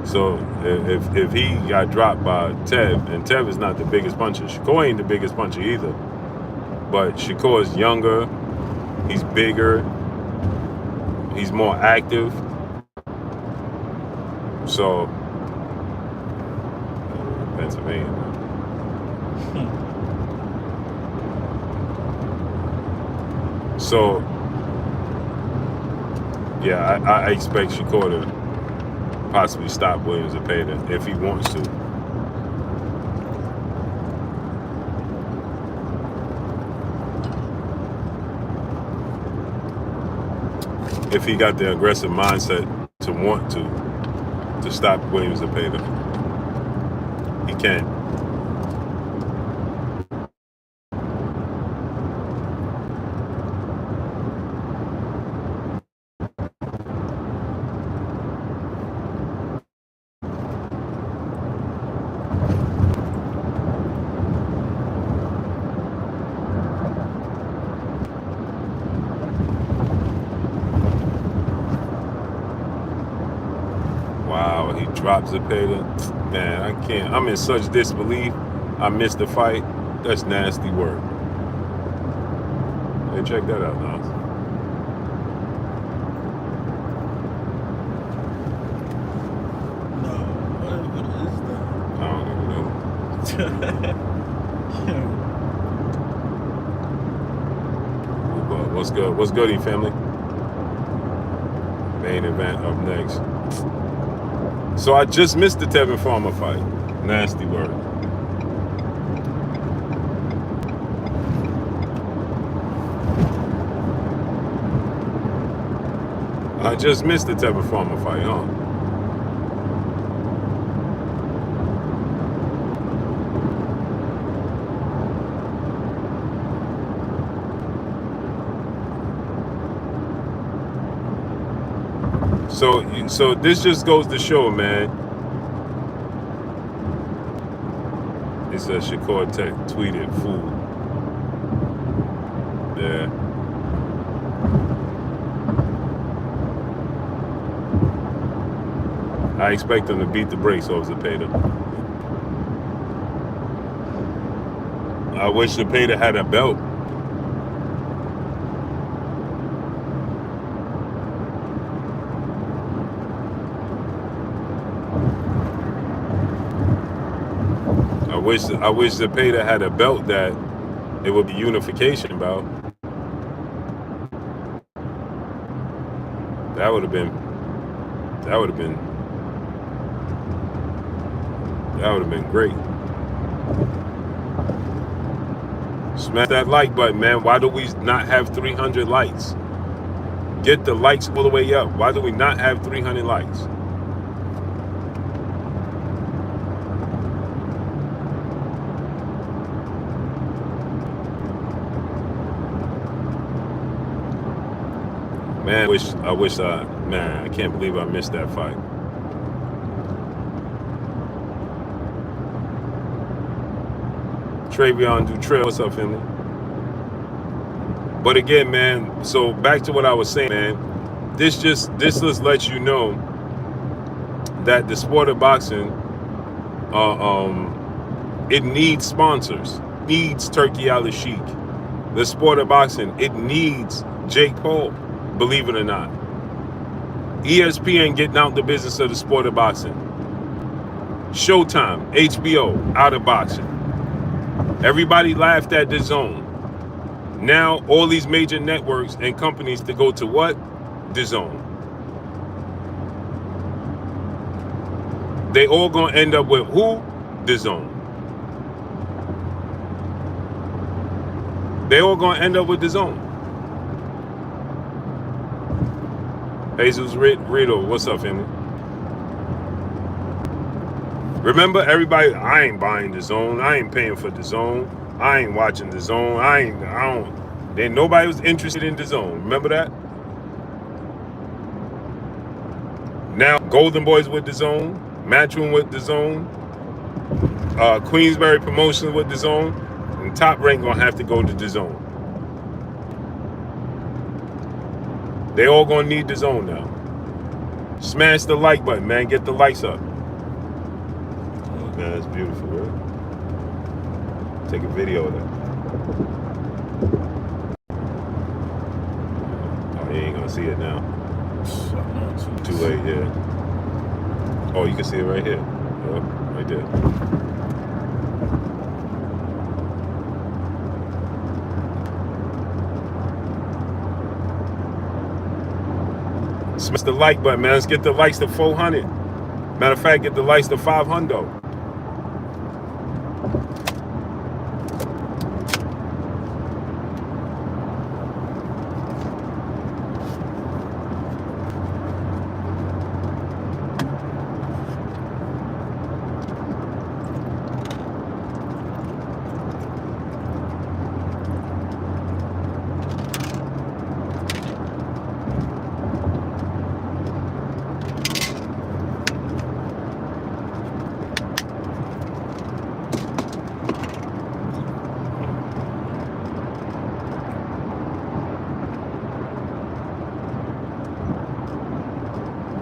So, if he got dropped by Tev, and Tev is not the biggest puncher. Shakur ain't the biggest puncher either. But Shakur is younger, he's bigger, he's more active. So, Pennsylvania. So, yeah, I expect Shakur to possibly stop Williams and Payton if he wants to. If he got the aggressive mindset to want to stop Williams and Payton, he can. Wow, he drops the Payton. Man, I can't. I'm in such disbelief. I missed the fight. That's nasty work. Hey, check that out now. No, what is that? I don't even know. But what's good? What's goody, family? Main event up next. So I just missed the Tevin Farmer fight. Nasty word. I just missed the Tevin Farmer fight, huh? So this just goes to show, man. It says Shakur tweeted, "Fool." Yeah. I expect him to beat the brakes off Zepeda. I wish Zepeda had a belt. I wish Zepeda had a belt that it would be unification bout. That would have been great. Smash that like button, man. Why do we not have 300 likes? Get the likes all the way up. Why do we not have 300 likes? Man, I can't believe I missed that fight. Travion Dutrell, what's up, family? But again, man, so back to what I was saying, man. This just lets you know that the sport of boxing, it needs sponsors. It needs Turkey Al-Sheikh. The sport of boxing, it needs Jake Paul. Believe it or not. ESPN getting out the business of the sport of boxing. Showtime, HBO, out of boxing. Everybody laughed at the zone. Now all these major networks and companies to go to what? The zone. They all gonna end up with who? The zone. They all gonna end up with the zone. Jesus Rito, what's up, family? Remember, everybody, I ain't buying the zone. I ain't paying for the zone. I ain't watching the zone. Then nobody was interested in the zone. Remember that? Now, Golden Boys with the zone. Matchroom with the zone. Queensberry Promotional with the zone. And Top Rank gonna have to go to the zone. They all gonna need the zone now. Smash the like button, man. Get the likes up. Oh, man, that's beautiful, right? Take a video of that. Oh, you ain't gonna see it now. Too late, yeah. Oh, you can see it right here. Yep, right there. Smash the like button, man. Let's get the likes to 400. Matter of fact, get the likes to 500.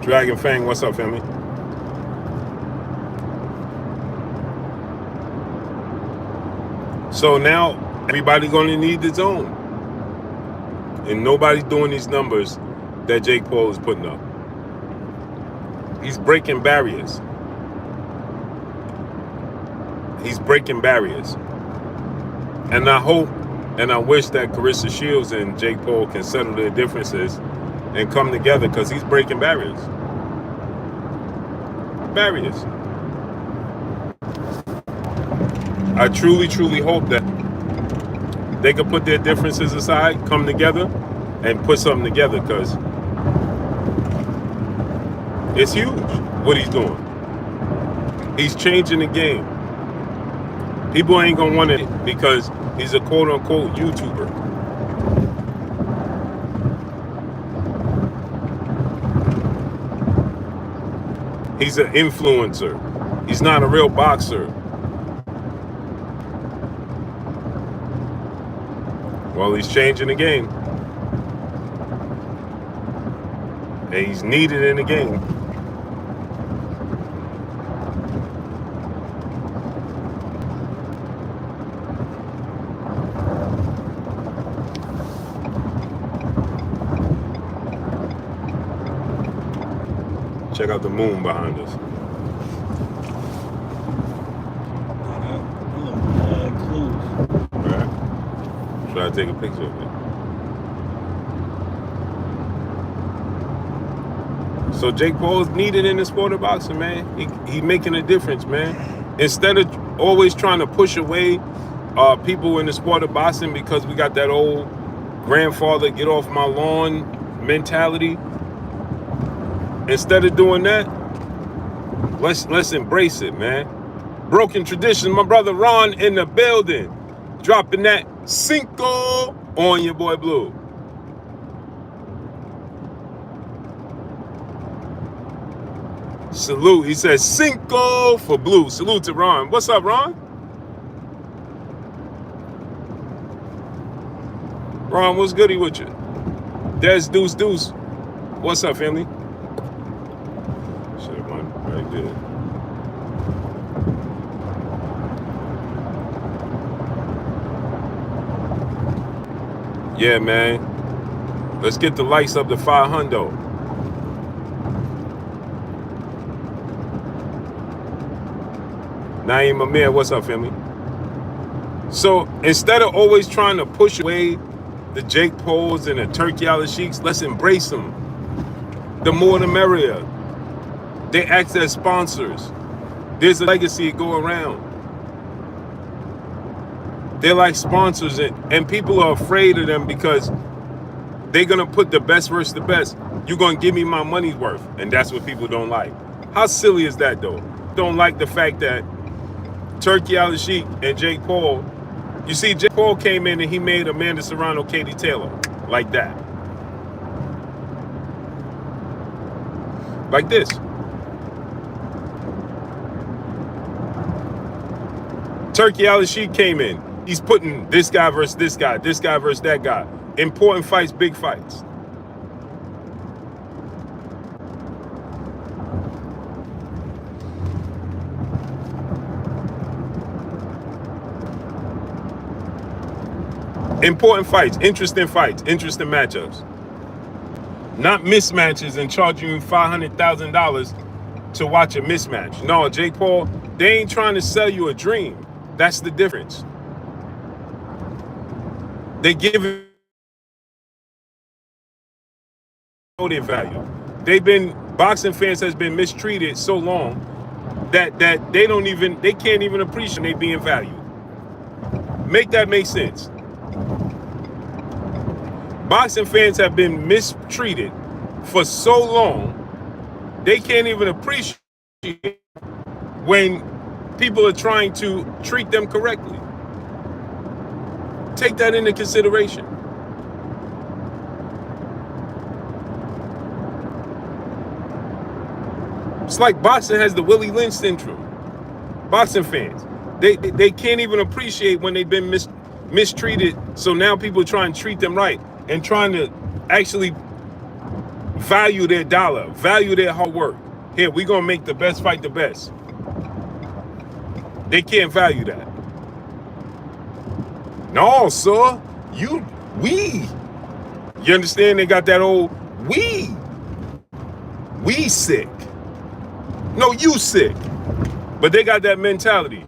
Dragon Fang, what's up, family? So now everybody gonna need the zone. And nobody's doing these numbers that Jake Paul is putting up. He's breaking barriers. He's breaking barriers. And I hope and I wish that Carissa Shields and Jake Paul can settle their differences and come together, because he's breaking barriers. Barriers. I truly, truly hope that they can put their differences aside, come together, and put something together, because it's huge what he's doing. He's changing the game. People ain't gonna want it because he's a quote-unquote YouTuber. He's an influencer. He's not a real boxer. Well, he's changing the game. And he's needed in the game. Check out the moon behind us. Alright. Try to take a picture of it. So Jake Paul's needed in the sport of boxing, man. He making a difference, man. Instead of always trying to push away people in the sport of boxing because we got that old grandfather get off my lawn mentality. Instead of doing that, let's embrace it, man. Broken tradition, my brother Ron in the building, dropping that Cinco on your boy Blue. Salute. He says Cinco for Blue. Salute to Ron. What's up, Ron? Ron, what's goody with you? Des Deuce Deuce. What's up, family? Shit, man, right there. Yeah, man. Let's get the likes up to 500. Naeem Amir, what's up, family? So instead of always trying to push away the Jake Pauls and the Turkey Al-Sheiks, let's embrace them. The more the merrier. They act as sponsors. There's a legacy to go around. They're like sponsors, and people are afraid of them because they're going to put the best versus the best. You're going to give me my money's worth, and that's what people don't like. How silly is that, though? Don't like the fact that Turkey Al-Sheik and Jake Paul, you see, Jake Paul came in and he made Amanda Serrano, Katie Taylor, like that. Like this. Turkey Al-Sheik came in. He's putting this guy versus this guy versus that guy. Important fights, big fights. Important fights, interesting interesting matchups. Not mismatches and charging you $500,000 to watch a mismatch. No, Jake Paul, they ain't trying to sell you a dream. That's the difference. They give it their value. Boxing fans has been mistreated so long that they can't even appreciate they being valued. Make that make sense. Boxing fans have been mistreated for so long, they can't even appreciate when people are trying to treat them correctly. Take that into consideration. It's like boxing has the Willie Lynch syndrome. Boxing fans, they can't even appreciate when they've been mistreated. So now people are trying to treat them right and trying to actually value their dollar, value their hard work. Here, we're gonna make the best fight the best. They can't value that. No, sir, we. You understand? They got that old we sick. No, you sick. But they got that mentality.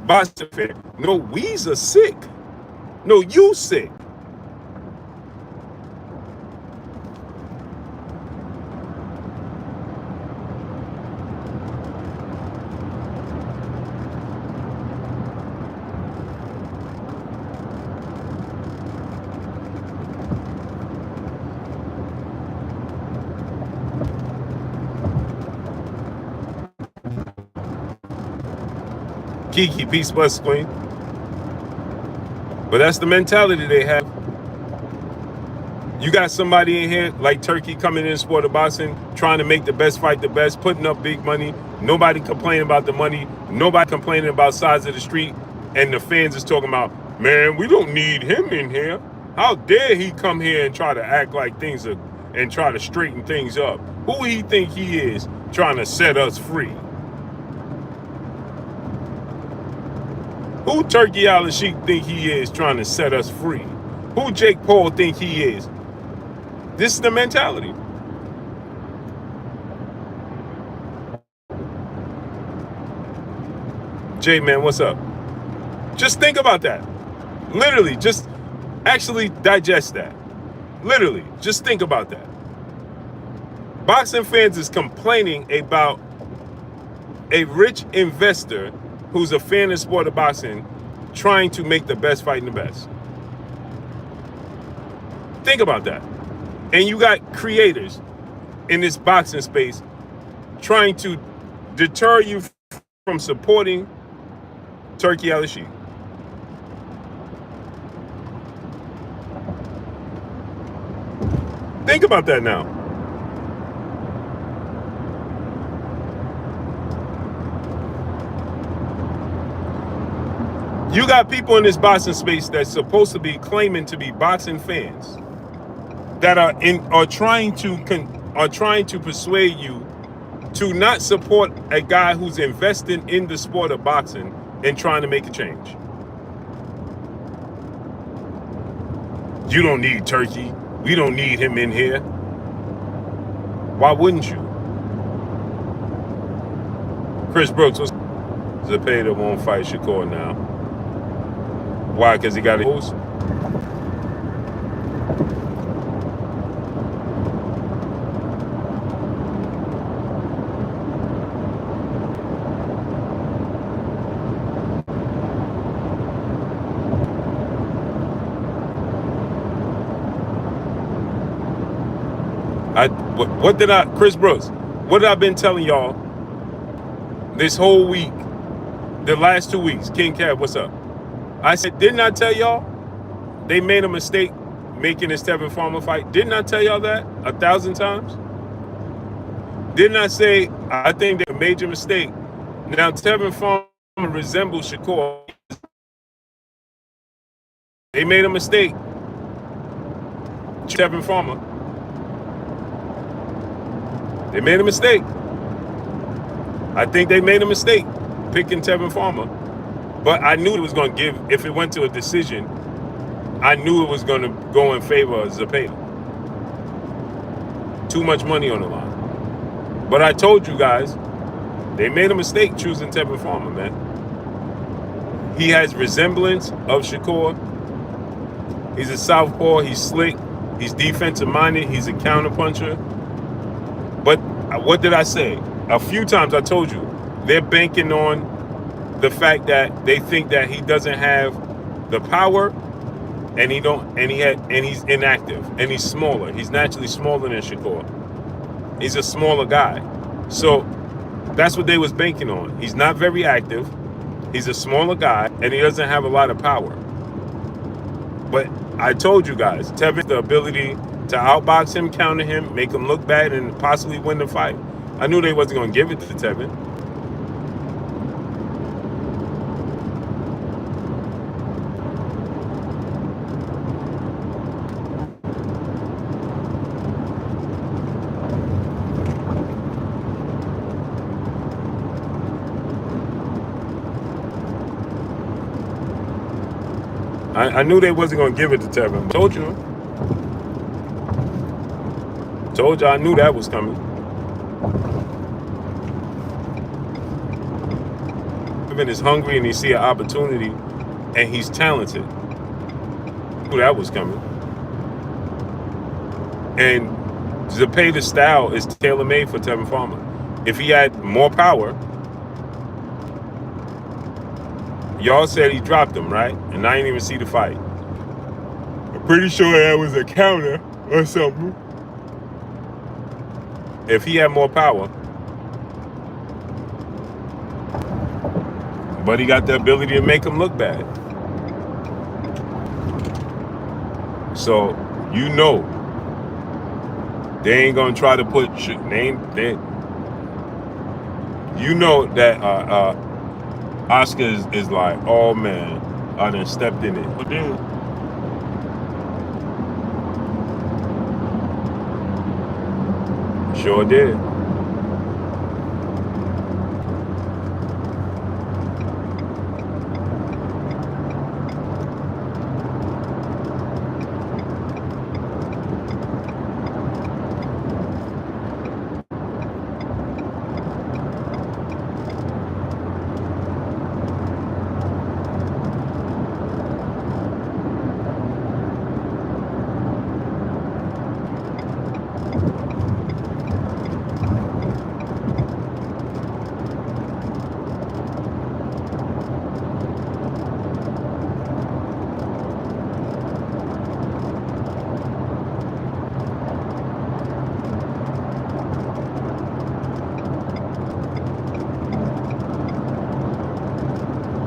Boxing fan. No, we's are sick. No, you sick. Kiki, peace, bless, queen. But that's the mentality they have. You got somebody in here like Turkey coming in sport of boxing, trying to make the best fight the best, putting up big money. Nobody complaining about the money. Nobody complaining about size of the street. And the fans is talking about, man, we don't need him in here. How dare he come here and try to act like things are, and try to straighten things up? Who he think he is trying to set us free? Who Turkey Island Sheik think he is trying to set us free? Who Jake Paul think he is? This is the mentality. Jay, man, what's up? Just think about that. Literally, just actually digest that. Literally, just think about that. Boxing fans is complaining about a rich investor who's a fan of sport of boxing trying to make the best fight in the best. Think about that. And you got creators in this boxing space trying to deter you from supporting Turkey Al Sheik. Think about that now. You got people in this boxing space that's supposed to be claiming to be boxing fans that are trying to persuade you to not support a guy who's investing in the sport of boxing and trying to make a change. You don't need Turkey. We don't need him in here. Why wouldn't you? Chris Brooks, Zepeda won't fight Shakur now. Why? Because he got a host? Chris Brooks, what have I been telling y'all this whole week, the last 2 weeks? King Cab, what's up? I said, didn't I tell y'all they made a mistake making this Tevin Farmer fight? Didn't I tell y'all that 1,000 times? Didn't I say I think they're a major mistake? Now Tevin Farmer resembles Shakur. They made a mistake. Tevin Farmer. They made a mistake. I think they made a mistake picking Tevin Farmer. But I knew it was going to give, if it went to a decision, I knew it was going to go in favor of Zepeda. Too much money on the line. But I told you guys, they made a mistake choosing Tevin Farmer, man. He has resemblance of Shakur. He's a southpaw. He's slick. He's defensive minded. He's a counterpuncher. what did I say? A few times I told you they're banking on the fact that they think that he doesn't have the power, and he's inactive, and he's smaller. He's naturally smaller than Shakur. He's a smaller guy, so that's what they was banking on. He's not very active. He's a smaller guy, and he doesn't have a lot of power. But I told you guys, Tevin, the ability to outbox him, counter him, make him look bad, and possibly win the fight. I knew they wasn't going to give it to Tevin. I knew they wasn't going to give it to Tevin. Told you. Told you I knew that was coming. Tevin is hungry and he see an opportunity, and he's talented. Knew that was coming. And Zepeda's style is tailor-made for Tevin Farmer. If he had more power, y'all said he dropped him, right? And I didn't even see the fight. I'm pretty sure that was a counter or something. If he had more power. But he got the ability to make him look bad. So, you know, they ain't gonna try to put, you know that Oscar is like, oh man, I done stepped in it. But then, sure did.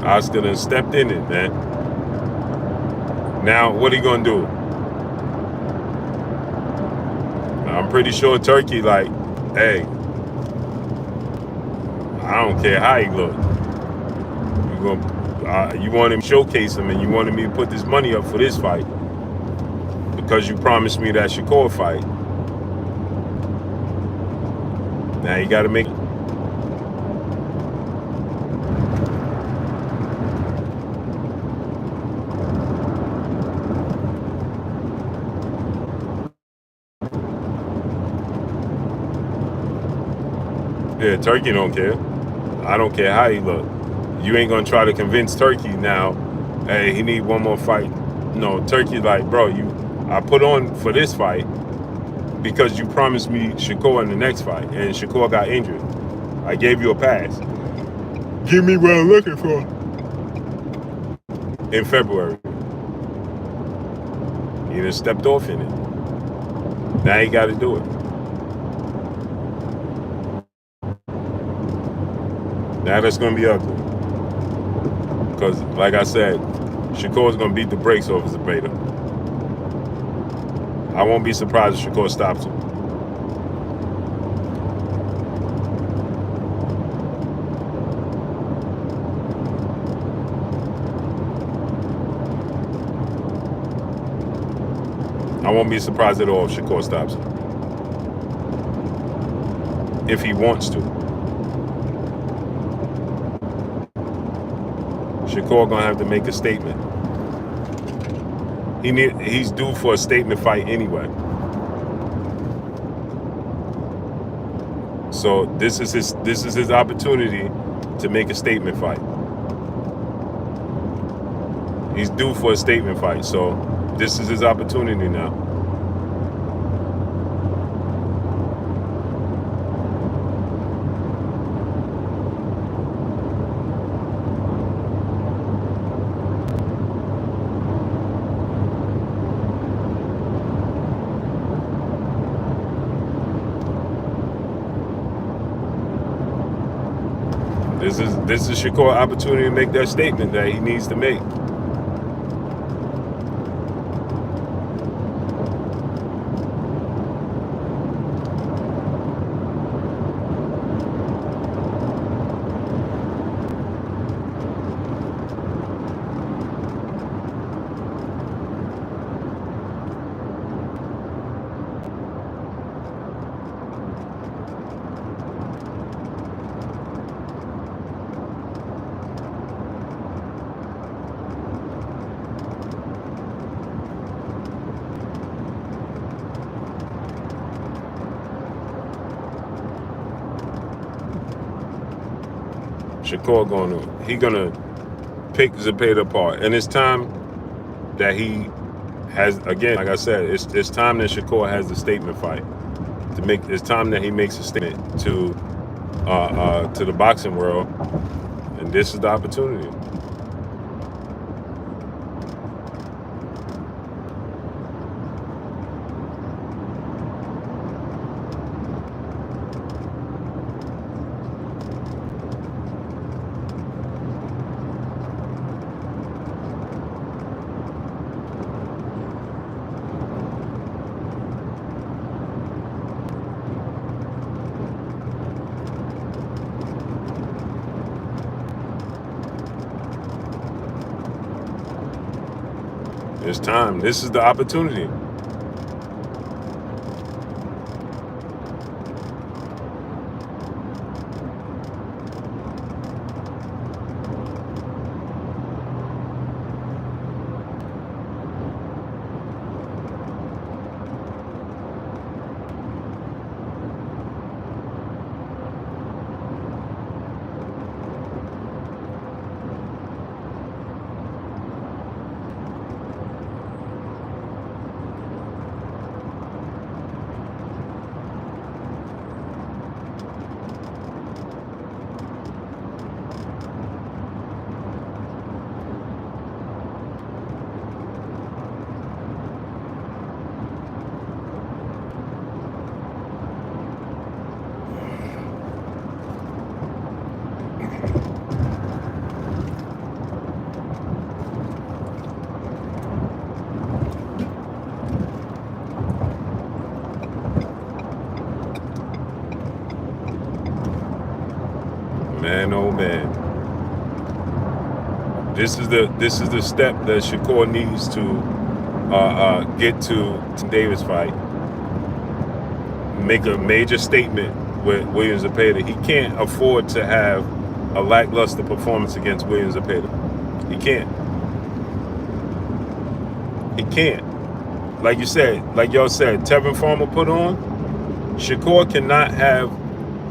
Oscar done stepped in it, man. Now, what he gonna do? I'm pretty sure Turkey like, hey, I don't care how he look. You want him to showcase him, and you wanted me to put this money up for this fight because you promised me that Shakur fight. Now you got to make. Yeah, Turkey don't care. I don't care how he look. You ain't gonna try to convince Turkey now, hey, he need one more fight. No, Turkey like, bro, I put on for this fight because you promised me Shakur in the next fight, and Shakur got injured. I gave you a pass. Give me what I'm looking for. In February. He just stepped off in it. Now he gotta do it. Now that's going to be ugly. Because, like I said, Shakur's going to beat the brakes off Zepeda. I won't be surprised if Shakur stops him. I won't be surprised at all if Shakur stops him. If he wants to. Shakur gonna have to make a statement. He's due for a statement fight anyway. So this is his opportunity to make a statement fight. He's due for a statement fight, so this is his opportunity now. This is Shakur's opportunity to make that statement that he needs to make. Shakur gonna pick Zepeda apart, and it's time that he has, again, like I said, it's time that Shakur has the statement fight to make. It's time that he makes a statement to the boxing world, and this is the opportunity. It's time. This is the opportunity. Man, oh man. This is the step that Shakur needs to get to Davis fight. Make a major statement with Williams Zepeda. He can't afford to have a lackluster performance against Williams Zepeda. He can't. He can't. Like you said, like y'all said, Tevin Farmer put on. Shakur cannot have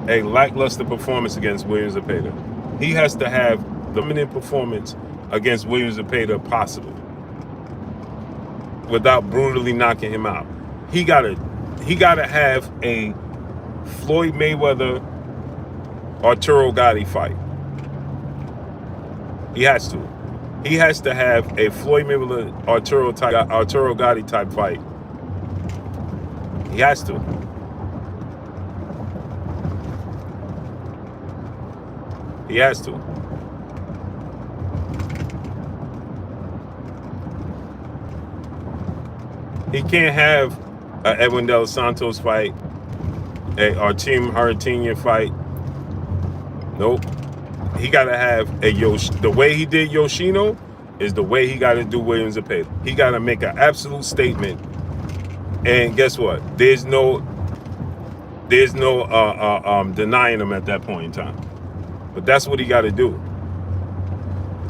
a lackluster performance against Williams Zepeda. He has to have the dominant performance against Williams Zepeda possible without brutally knocking him out. He gotta have a Floyd Mayweather Arturo Gatti fight. He has to. He has to have a Floyd Mayweather Arturo Gatti type fight. He has to. He has to. He can't have an Edwin De Los Santos fight, a Artem Haratinian fight. Nope. He got to have the way he did Yoshino is the way he got to do Williams Zepeda. He got to make an absolute statement. And guess what? There's no denying him at that point in time. But that's what he got to do.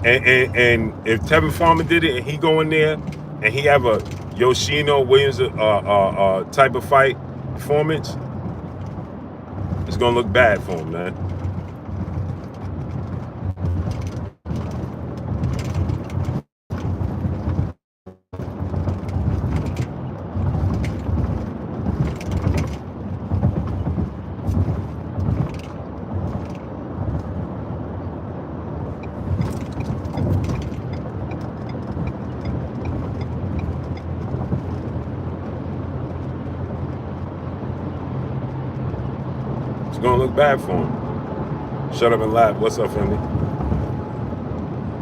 And if Tevin Farmer did it and he go in there and he have a Yoshino Williams type of fight performance, it's gonna look bad for him, man. It's gonna look bad for him. Shut up and laugh. What's up, family?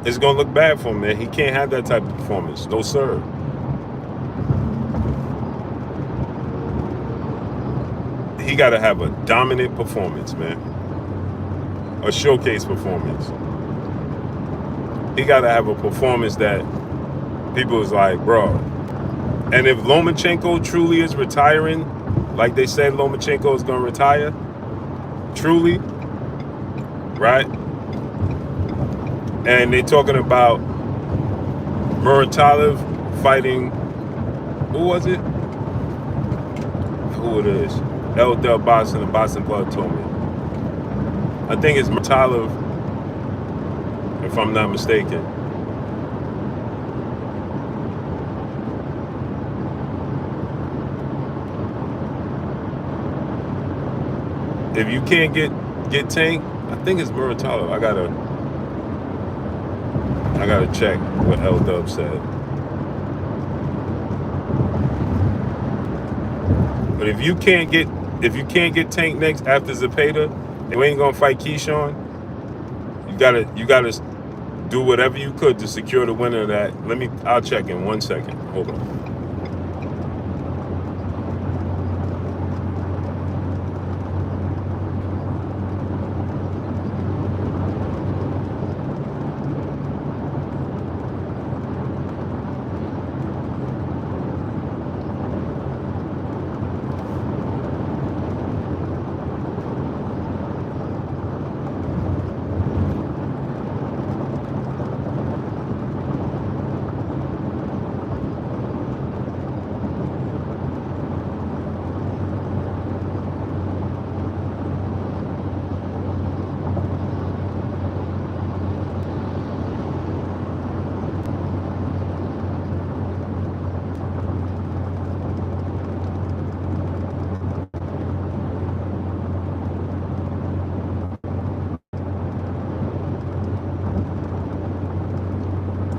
It's gonna look bad for him, man. He can't have that type of performance. No, sir. He got to have a dominant performance, man. A showcase performance. He got to have a performance that people is like, bro. And if Lomachenko truly is retiring, like they said Lomachenko is going to retire, truly, right? And they're talking about Muratov fighting, who was it? Who it is? L. Boston, the Boston Club told me. I think it's Muratov, if I'm not mistaken. If you can't get Tank, I think it's Muratov. I gotta check what L. Dub said. But if you can't get Tank next after Zepeda, and you ain't gonna fight Keyshawn, you gotta do whatever you could to secure the winner of that. I'll check in 1 second. Hold on.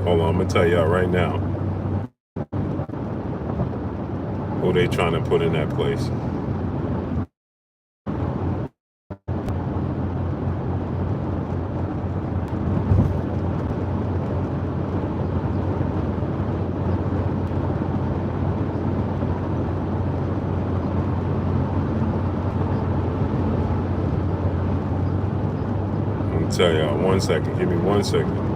Hold on, I'm gonna tell y'all right now who they trying to put in that place. I'm gonna tell y'all 1 second. Give me 1 second.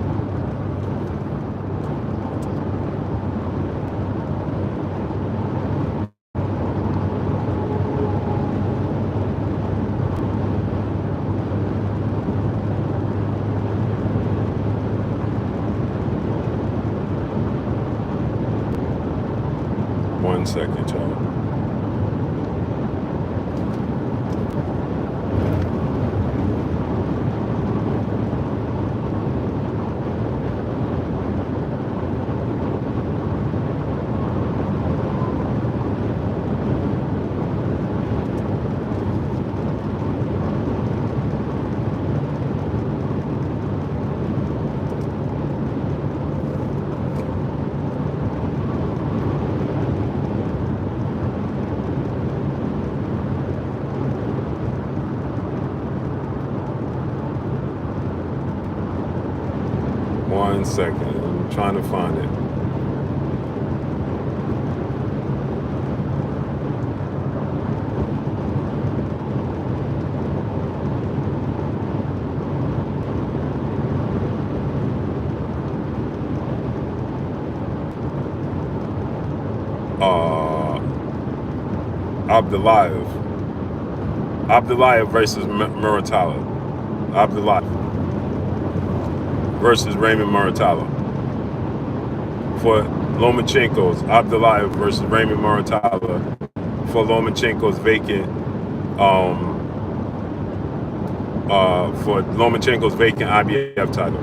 One second, y'all. One second. I'm trying to find it. Abdullayev versus Muratov. Abdullayev versus Raymond Muratov. For Lomachenko's, Abdullayev versus Raymond Muratov for Lomachenko's vacant IBF title.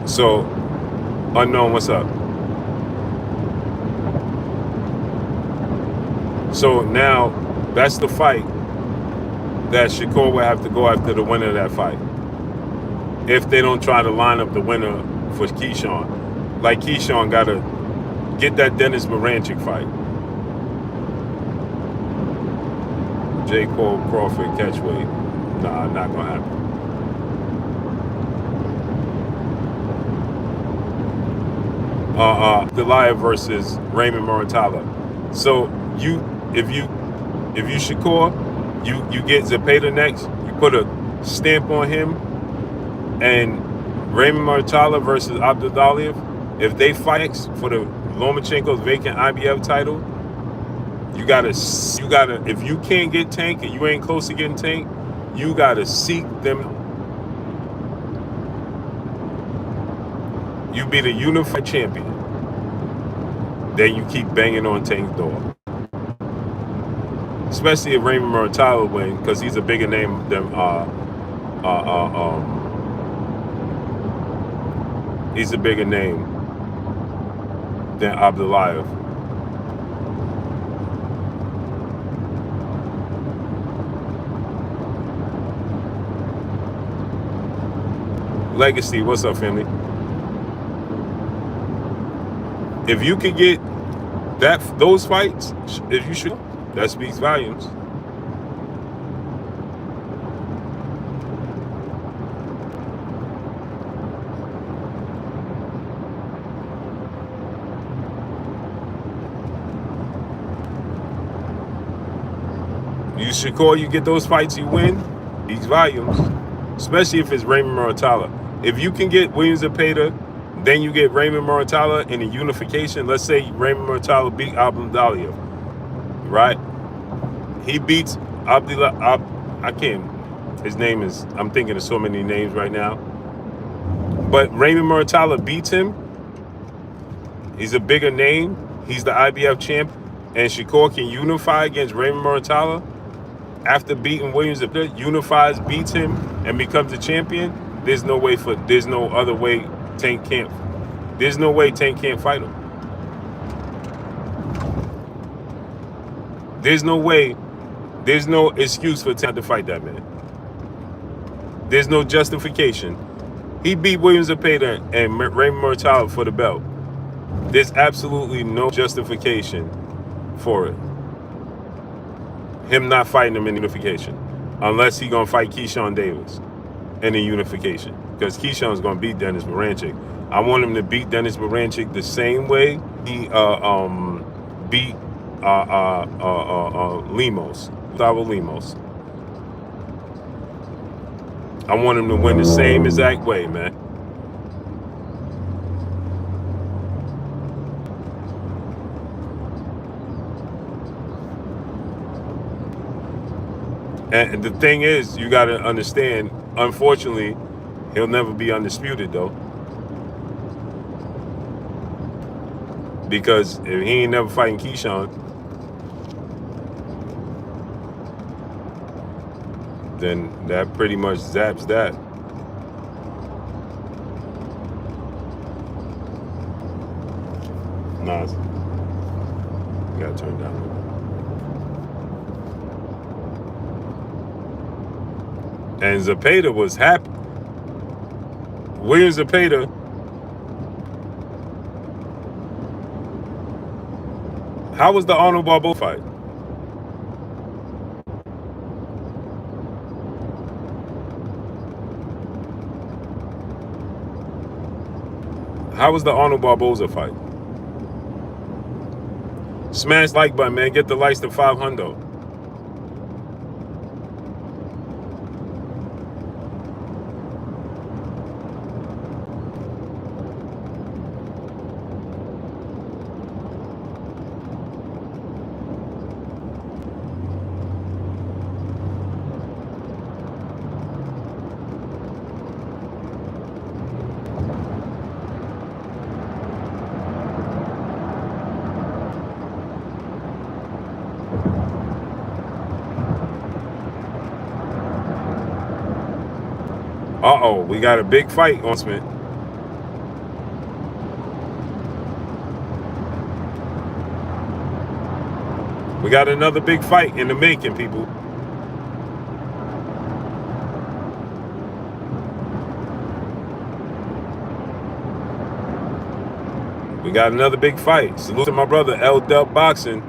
So, unknown, what's up? So now, that's the fight that Shakur will have to go after the winner of that fight. If they don't try to line up the winner for Keyshawn. like Keyshawn got to get that Dennis Moranchik fight. J. Cole Crawford catchweight. Nah, not gonna happen. Delia versus Raymond Muratalla. So if you Shakur, you get Zepeda next. You put a stamp on him, and Raymond Muratalla versus Abdulaliyev. If they fight for the Lomachenko's vacant IBF title, you gotta. If you can't get Tank and you ain't close to getting Tank, you gotta seek them. You be the unified champion. Then you keep banging on Tank's door. Especially if Raymond Muratalla win, because he's a bigger name than he's a bigger name than Abdulayev. Legacy, what's up, family? If you could get those fights, if you should, that speaks volumes. You Shakur, you get those fights, you win. Speaks volumes, especially if it's Raymond Muratalla. If you can get Williams Zepeda, then you get Raymond Muratalla in a unification. Let's say Raymond Muratalla beat Abdulayev, right? He beats I can't. His name is. I'm thinking of so many names right now. But Raymond Muratalla beats him. He's a bigger name. He's the IBF champ, and Shakur can unify against Raymond Muratalla after beating Williams. Zepeda, unifies, beats him, and becomes a champion. There's no other way Tank can't. There's no way Tank can't fight him. There's no way. There's no excuse for Tank to fight that man. There's no justification. He beat Williams Zepeda and Raymond Muratalla for the belt. There's absolutely no justification for it. Him not fighting him in unification, unless he gonna fight Keyshawn Davis in a unification, because Keyshawn's gonna beat Dennis Moranchik. I want him to beat Dennis Moranchik the same way he beat Lemos, Gustavo Lemos. I want him to win the same exact way, man. And the thing is, you got to understand, unfortunately, he'll never be undisputed, though. Because if he ain't never fighting Keyshawn, then that pretty much zaps that. Nah, you gotta turn down. And Zepeda was happy. Williams Zepeda. How was the Arnold Barboza fight? How was the Arnold Barboza fight? Smash like button, man. Get the likes to 500. Uh-oh, we got a big fight on Smith. We got another big fight in the making, people. We got another big fight. Salute to my brother L Dub Boxing.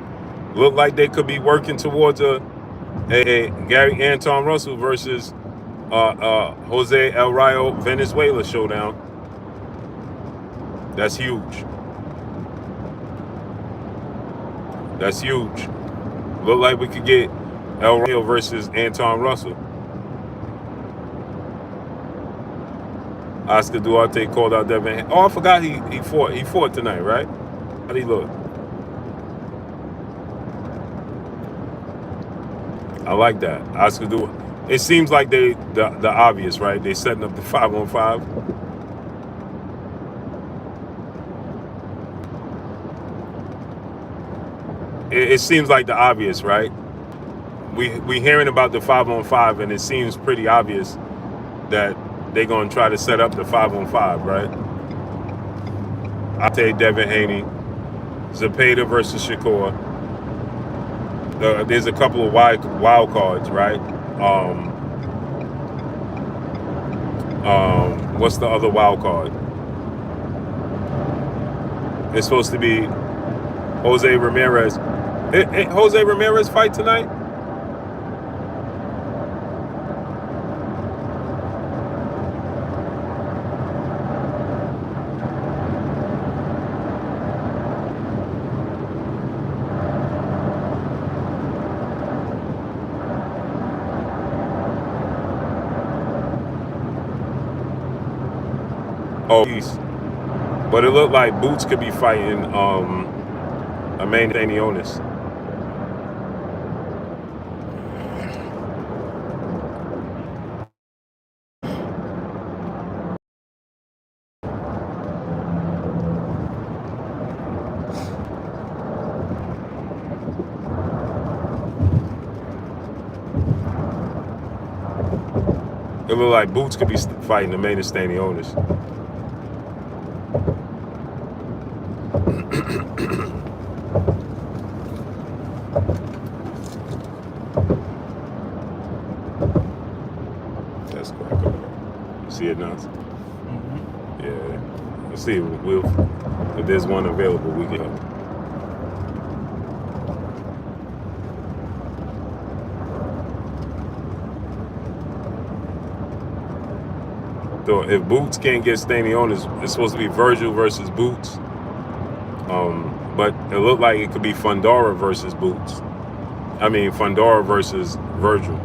Look like they could be working towards a Gary Anton Russell versus Jose El Rayo Venezuela showdown. That's huge. That's huge. Look like we could get El Rayo versus Anton Russell. Oscar Duarte called out Devin. Oh, I forgot he fought. He fought tonight, right? How'd he look? I like that. Oscar Duarte. It seems like the obvious, right? They setting up the 5-on-5. It seems like the obvious, right? We hearing about the 5-on-5, and it seems pretty obvious that they're gonna try to set up the 5-on-5, right? I'll take Devin Haney, Zepeda versus Shakur. There's a couple of wild cards, right? What's the other wild card? It's supposed to be Jose Ramirez. Jose Ramirez fight tonight? Oh, but it looked like Boots could be fighting Amanda Stanionis. It looked like Boots could be fighting Amanda Stanionis. That's cool. See it now? Mm-hmm. Yeah. Let's see if there's one available, we can help. So if Boots can't get Stanionis, it's supposed to be Virgil versus Boots. But it looked like it could be Fundora versus Boots. I mean, Fundora versus Virgil.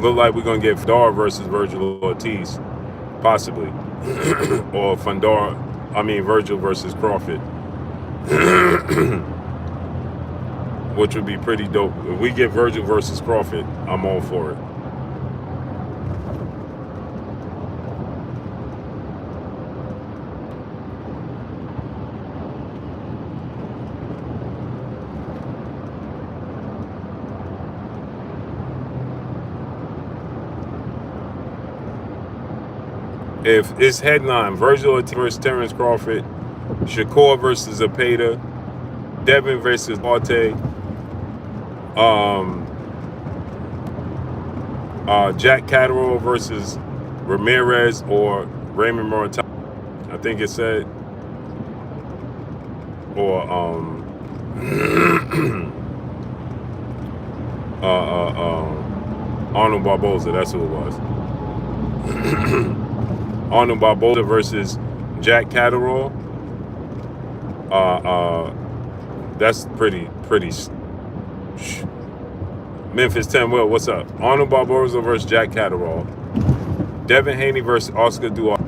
Look like we're going to get Fundora versus Virgil Ortiz, possibly. Or Virgil versus Crawford. Which would be pretty dope. If we get Virgil versus Crawford, I'm all for it. If it's headline, Virgil Ortiz versus Terrence Crawford, Shakur versus Zepeda, Devin versus Duarte, Jack Catterall versus Ramirez or Raymond Moritano, I think it said, or Arnold Barboza, that's who it was. Arnold Barboza versus Jack Catterall. That's pretty. Memphis 10 Will, what's up? Arnold Barboza versus Jack Catterall. Devin Haney versus Oscar Duarte.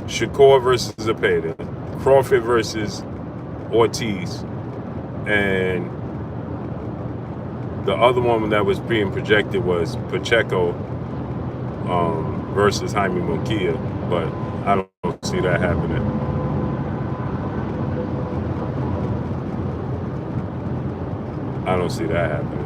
Shakur versus Zepeda. Crawford versus Ortiz. And the other one that was being projected was Pacheco versus Jaime Munguia, but I don't see that happening. I don't see that happening.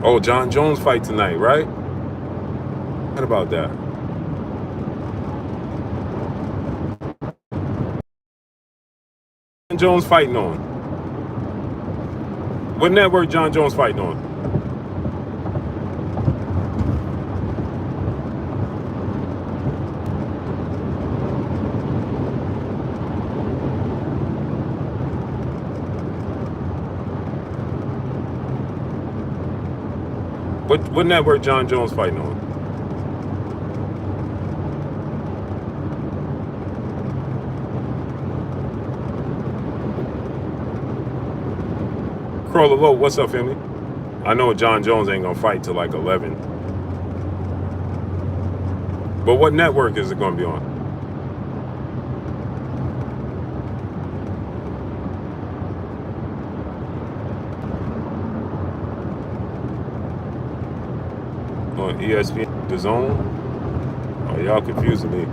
Oh, John Jones fight tonight, right? What about that? John Jones fighting on? What network John Jones fighting on? What network John Jones fighting on? Crawler Low, what's up, family? I know John Jones ain't gonna fight till like 11. But what network is it gonna be on? On ESPN, The Zone? Oh, y'all confusing me.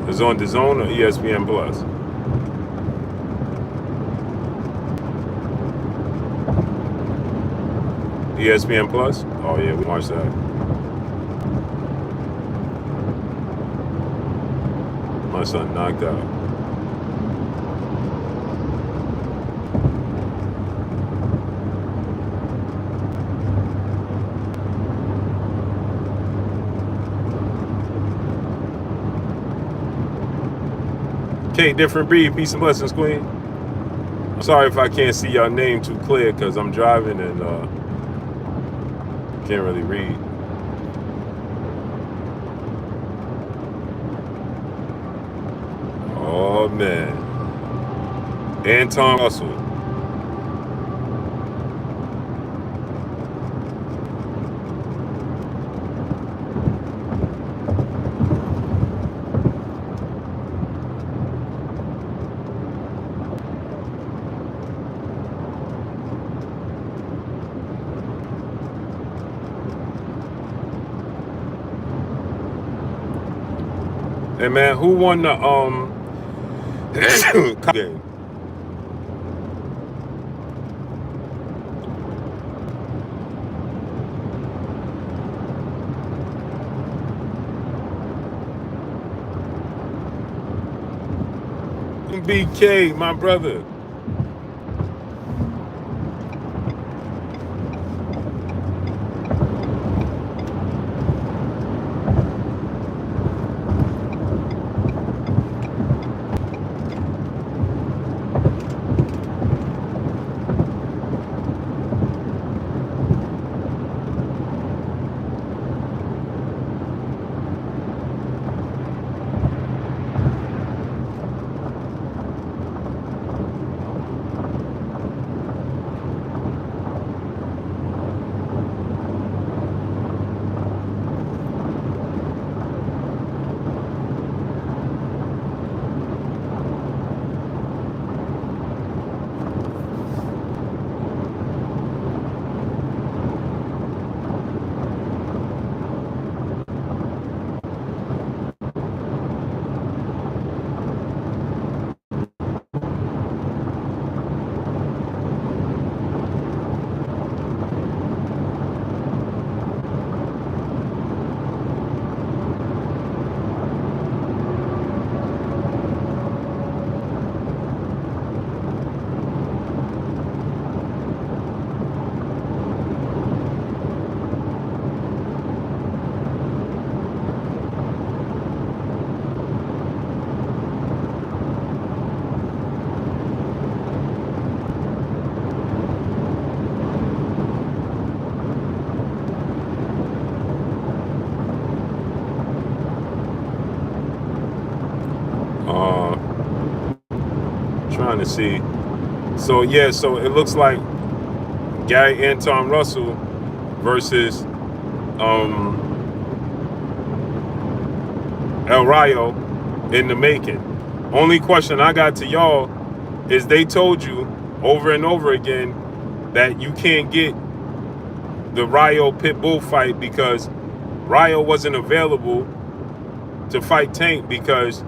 It's on The Zone or ESPN Plus? ESPN Plus? Oh yeah, we watched that. My son knocked out. Okay, different breed. Peace and blessings, Queen. I'm sorry if I can't see your name too clear because I'm driving and can't really read. Oh man, Anton Russell. Hey man, who won the game? BK, my brother. Trying to see. So yeah, so it looks like Gary Anton Russell versus El Rayo in the making. Only question I got to y'all is they told you over and over again that you can't get the Rayo Pitbull fight because Rayo wasn't available to fight Tank because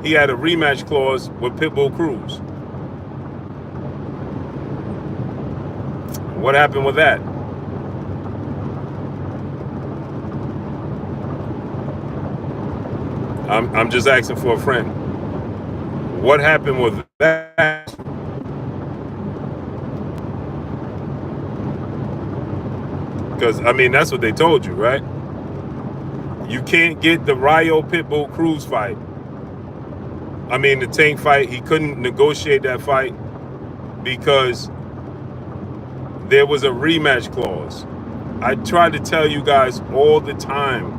he had a rematch clause with Pitbull Cruz. What happened with that? I'm just asking for a friend. What happened with that? Because, I mean, that's what they told you, right? You can't get the Rayo Pitbull Cruz fight. I mean, the Tank fight, he couldn't negotiate that fight because there was a rematch clause. I try to tell you guys all the time,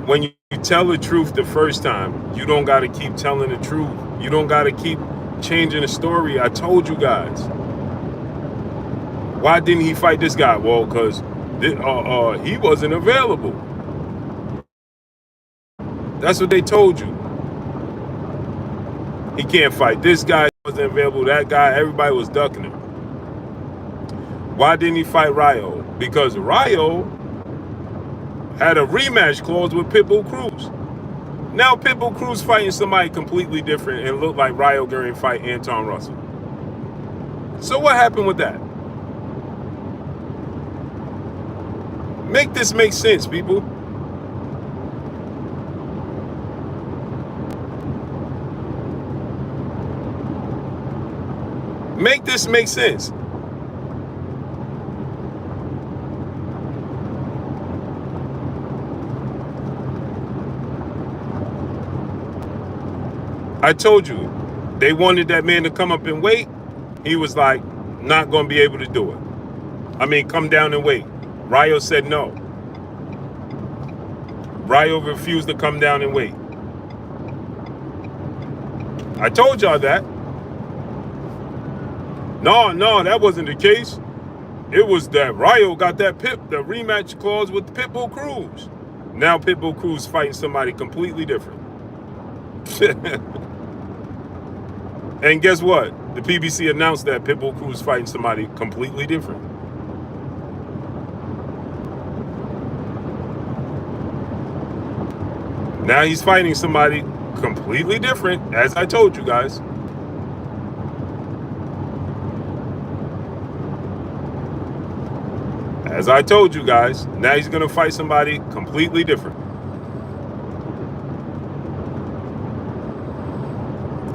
when you tell the truth the first time, you don't got to keep telling the truth. You don't got to keep changing the story. I told you guys. Why didn't he fight this guy? Well, because he wasn't available. That's what they told you. He can't fight this guy. He wasn't available. That guy, everybody was ducking him. Why didn't he fight Rayo? Because Rayo had a rematch clause with Pitbull Cruz. Now Pitbull Cruz fighting somebody completely different and looked like Rayo going to fight Anton Russell. So what happened with that? Make this make sense, people. Make this make sense. I told you, they wanted that man to come up and wait. He was like, not going to be able to do it. I mean, come down and wait. Rayo said no. Rayo refused to come down and wait. I told y'all that. No, that wasn't the case. It was that Rayo got that the rematch clause with Pitbull Cruz. Now Pitbull Cruz fighting somebody completely different. And guess what? The PBC announced that Pitbull Cruz fighting somebody completely different. Now he's fighting somebody completely different, as I told you guys. As I told you guys, now he's going to fight somebody completely different.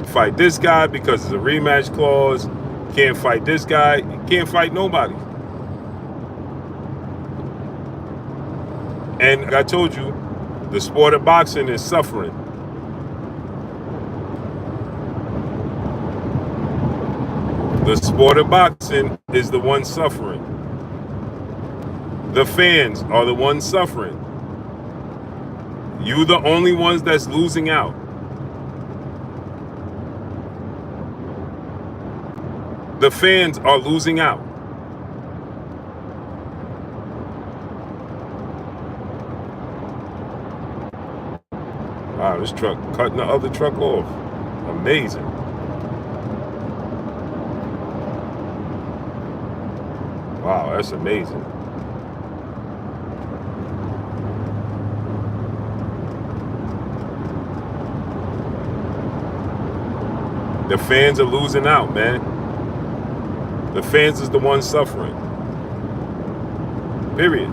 Fight this guy because it's a rematch clause. Can't fight this guy. Can't fight nobody. And like I told you, the sport of boxing is suffering. The sport of boxing is the one suffering. The fans are the ones suffering. You the only ones that's losing out. The fans are losing out. Wow, this truck cutting the other truck off. Amazing. Wow, that's amazing. The fans are losing out, man. The fans is the ones suffering. Period.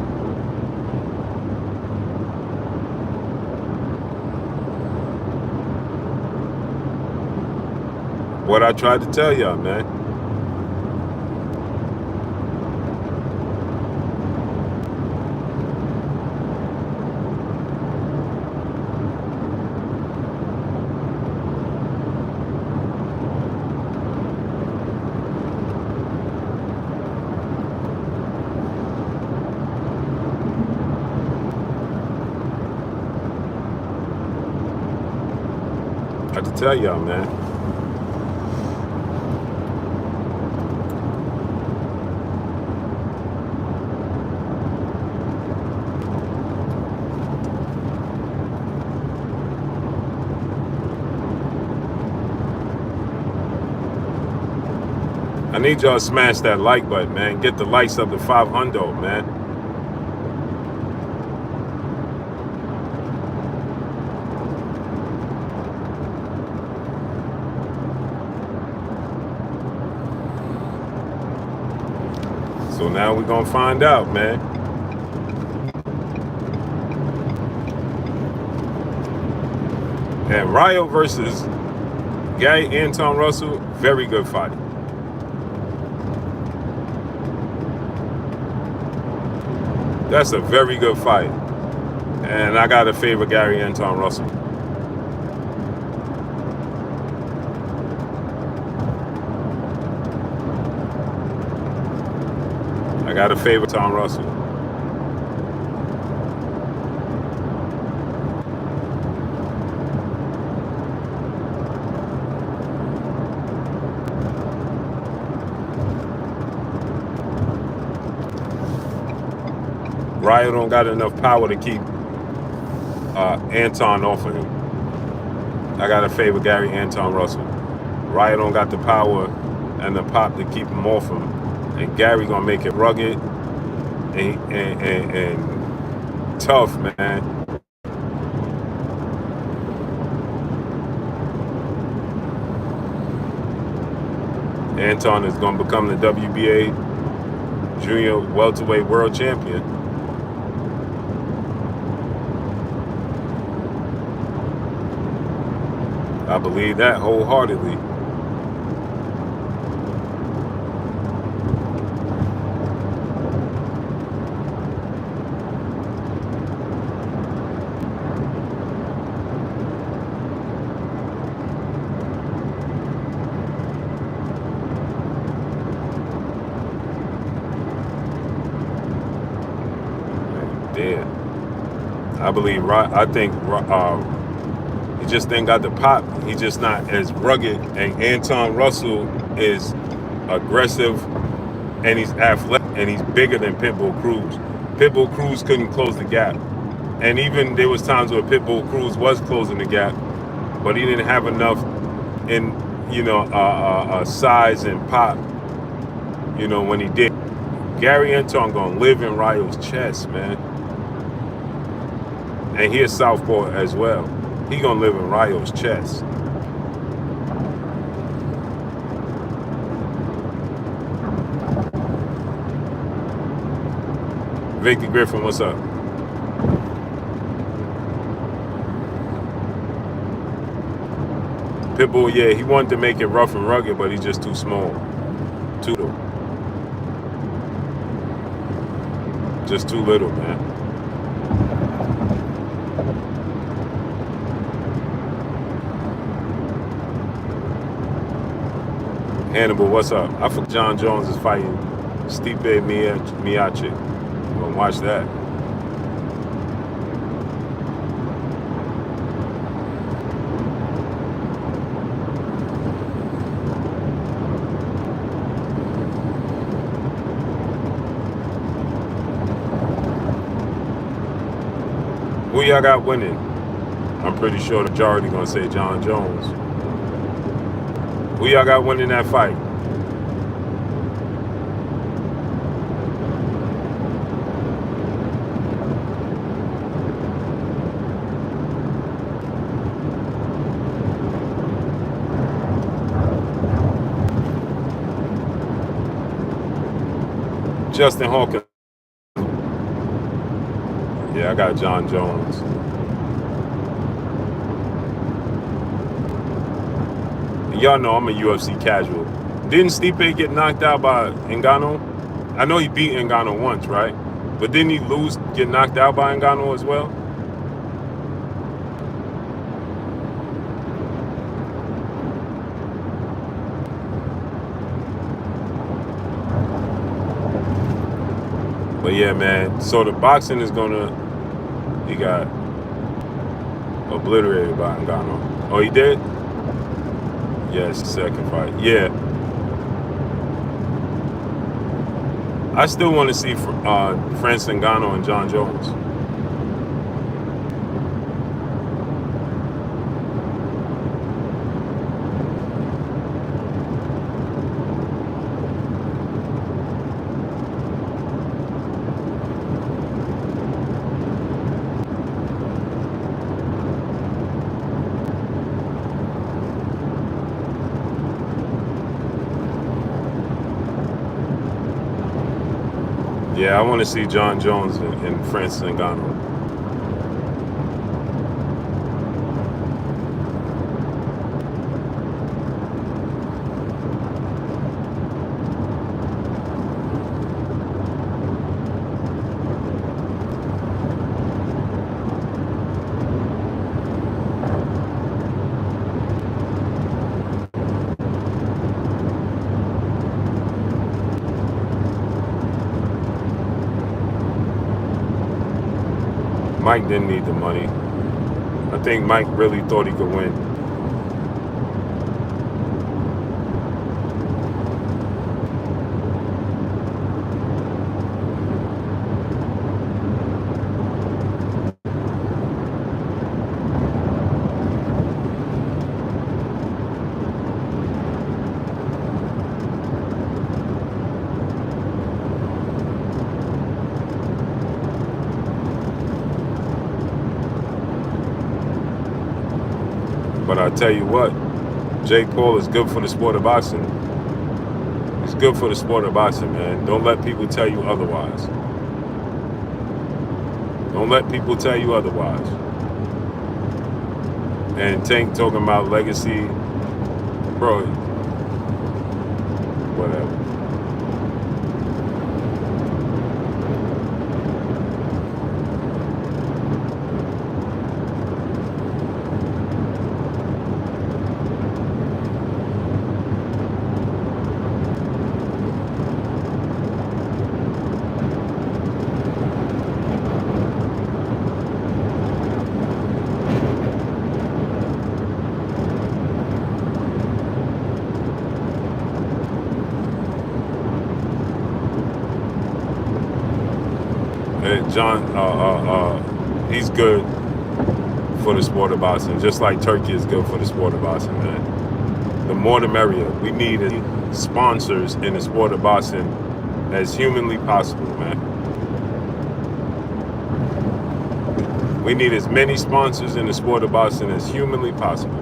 What I tried to tell y'all, man. I had to tell y'all, man. I need y'all to smash that like button, man. Get the likes up to 500, man. So now we're gonna find out, man. And Ryo versus Gary Anton Russell, very good fight. That's a very good fight. And I gotta favor Gary Anton Russell. I gotta favor Tom Russell. Ryo don't got enough power to keep Anton off of him. I gotta favor Gary Anton Russell. Ryo don't got the power and the pop to keep him off him. And Gary gonna make it rugged and tough, man. Anton is gonna become the WBA junior welterweight world champion. I believe that wholeheartedly. Yeah, I believe. I think he just ain't got the pop. He's just not as rugged. And Anton Russell is aggressive, and he's athletic, and he's bigger than Pitbull Cruz. Pitbull Cruz couldn't close the gap, and even there was times where Pitbull Cruz was closing the gap, but he didn't have enough in size and pop. When he did. Gary Anton gonna live in Ryo's chest, man. And he is southpaw as well. He gonna live in Ryo's chest. Victor Griffin, what's up? Pitbull, yeah, he wanted to make it rough and rugged, but he's just too small. Just too little, man. Hannibal, what's up? I forgot John Jones is fighting Stipe Miocic. I'm gonna watch that. Who y'all got winning? I'm pretty sure the majority gonna say John Jones. Who y'all got winning that fight? Justin Hawkins. Yeah, I got John Jones. Y'all know I'm a UFC casual. Didn't Stipe get knocked out by Ngannou? I know he beat Ngannou once, right? But didn't he get knocked out by Ngannou as well? But yeah, man. So the boxing is he got obliterated by Ngannou. Oh, he did? Yes, second fight. Yeah. I still want to see Francis Ngannou and John Jones. Yeah, I want to see John Jones and Francis Ngannou. Mike didn't need the money. I think Mike really thought he could win. But I tell you what, Jake Paul is good for the sport of boxing. He's good for the sport of boxing, man. Don't let people tell you otherwise. Don't let people tell you otherwise. And Tank talking about legacy, bro, whatever. John, he's good for the sport of boxing, just like Turkey is good for the sport of boxing, man. The more the merrier. We need sponsors in the sport of boxing as humanly possible, man. We need as many sponsors in the sport of boxing as humanly possible.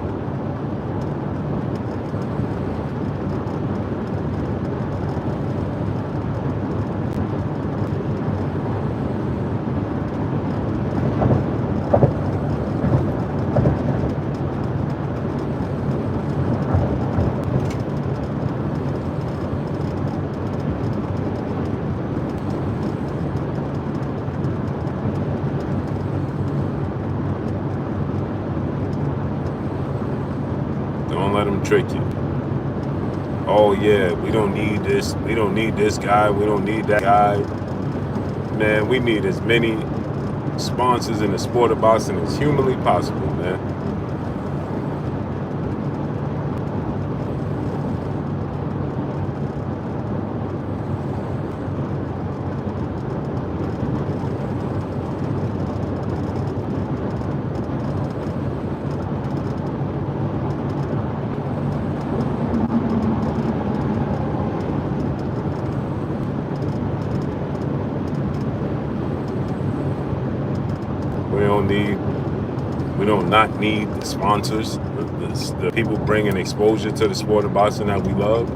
Don't let them trick you. Oh yeah, we don't need this. We don't need this guy. We don't need that guy. Man, we need as many sponsors in the sport of boxing as humanly possible, man. We don't not need the sponsors, the people bringing exposure to the sport of boxing that we love.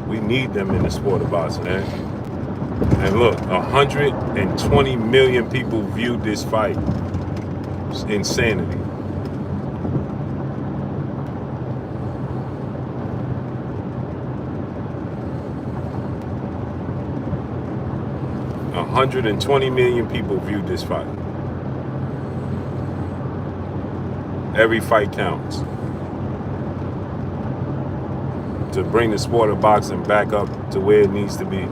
We need them in the sport of boxing, man. And look, 120 million people viewed this fight. It's insanity. $120 million people viewed this fight. Every fight counts. To bring the sport of boxing back up to where it needs to be.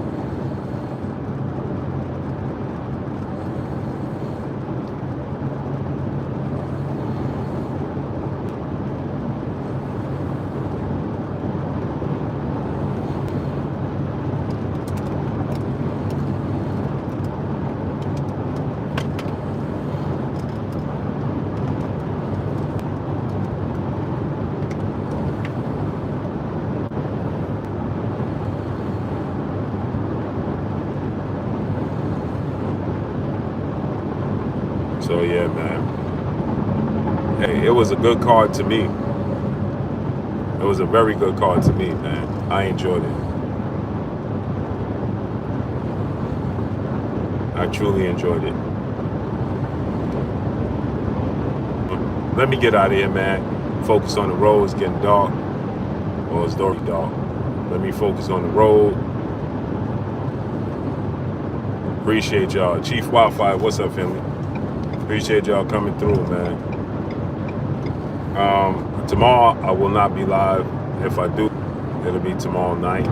So yeah, man. Hey, it was a good card to me. It was a very good card to me, man. I enjoyed it. I truly enjoyed it. Let me get out of here, man. Focus on the road. It's getting dark. Well, it's already dark. Let me focus on the road. Appreciate y'all. Chief Wildfire, what's up, family? Appreciate y'all coming through, man. Tomorrow I will not be live. If I do, it'll be tomorrow night.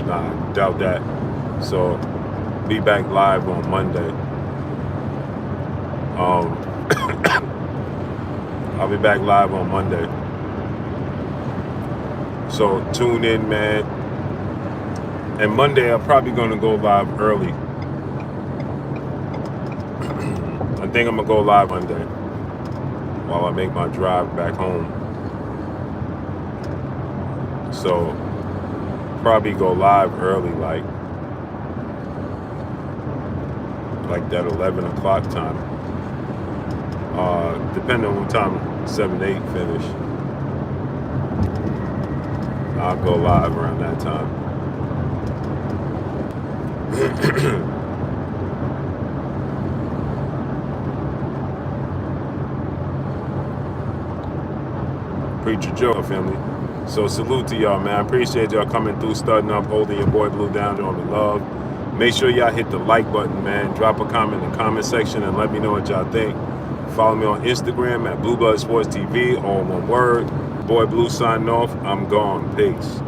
Nah, I doubt that. So be back live on Monday. I'll be back live on Monday. So tune in, man. And Monday I'm probably gonna go live early. I think I'm gonna go live Monday while I make my drive back home. So probably go live early, like that 11 o'clock time. Depending on what time 7-8 finish, I'll go live around that time. Preacher Joe, family. So salute to y'all, man. I appreciate y'all coming through, starting up, holding your boy Blue down, showing me love. Make sure y'all hit the like button, man. Drop a comment in the comment section and let me know what y'all think. Follow me on Instagram at Blue Blood Sports TV, all one word. Boy Blue signing off. I'm gone. Peace.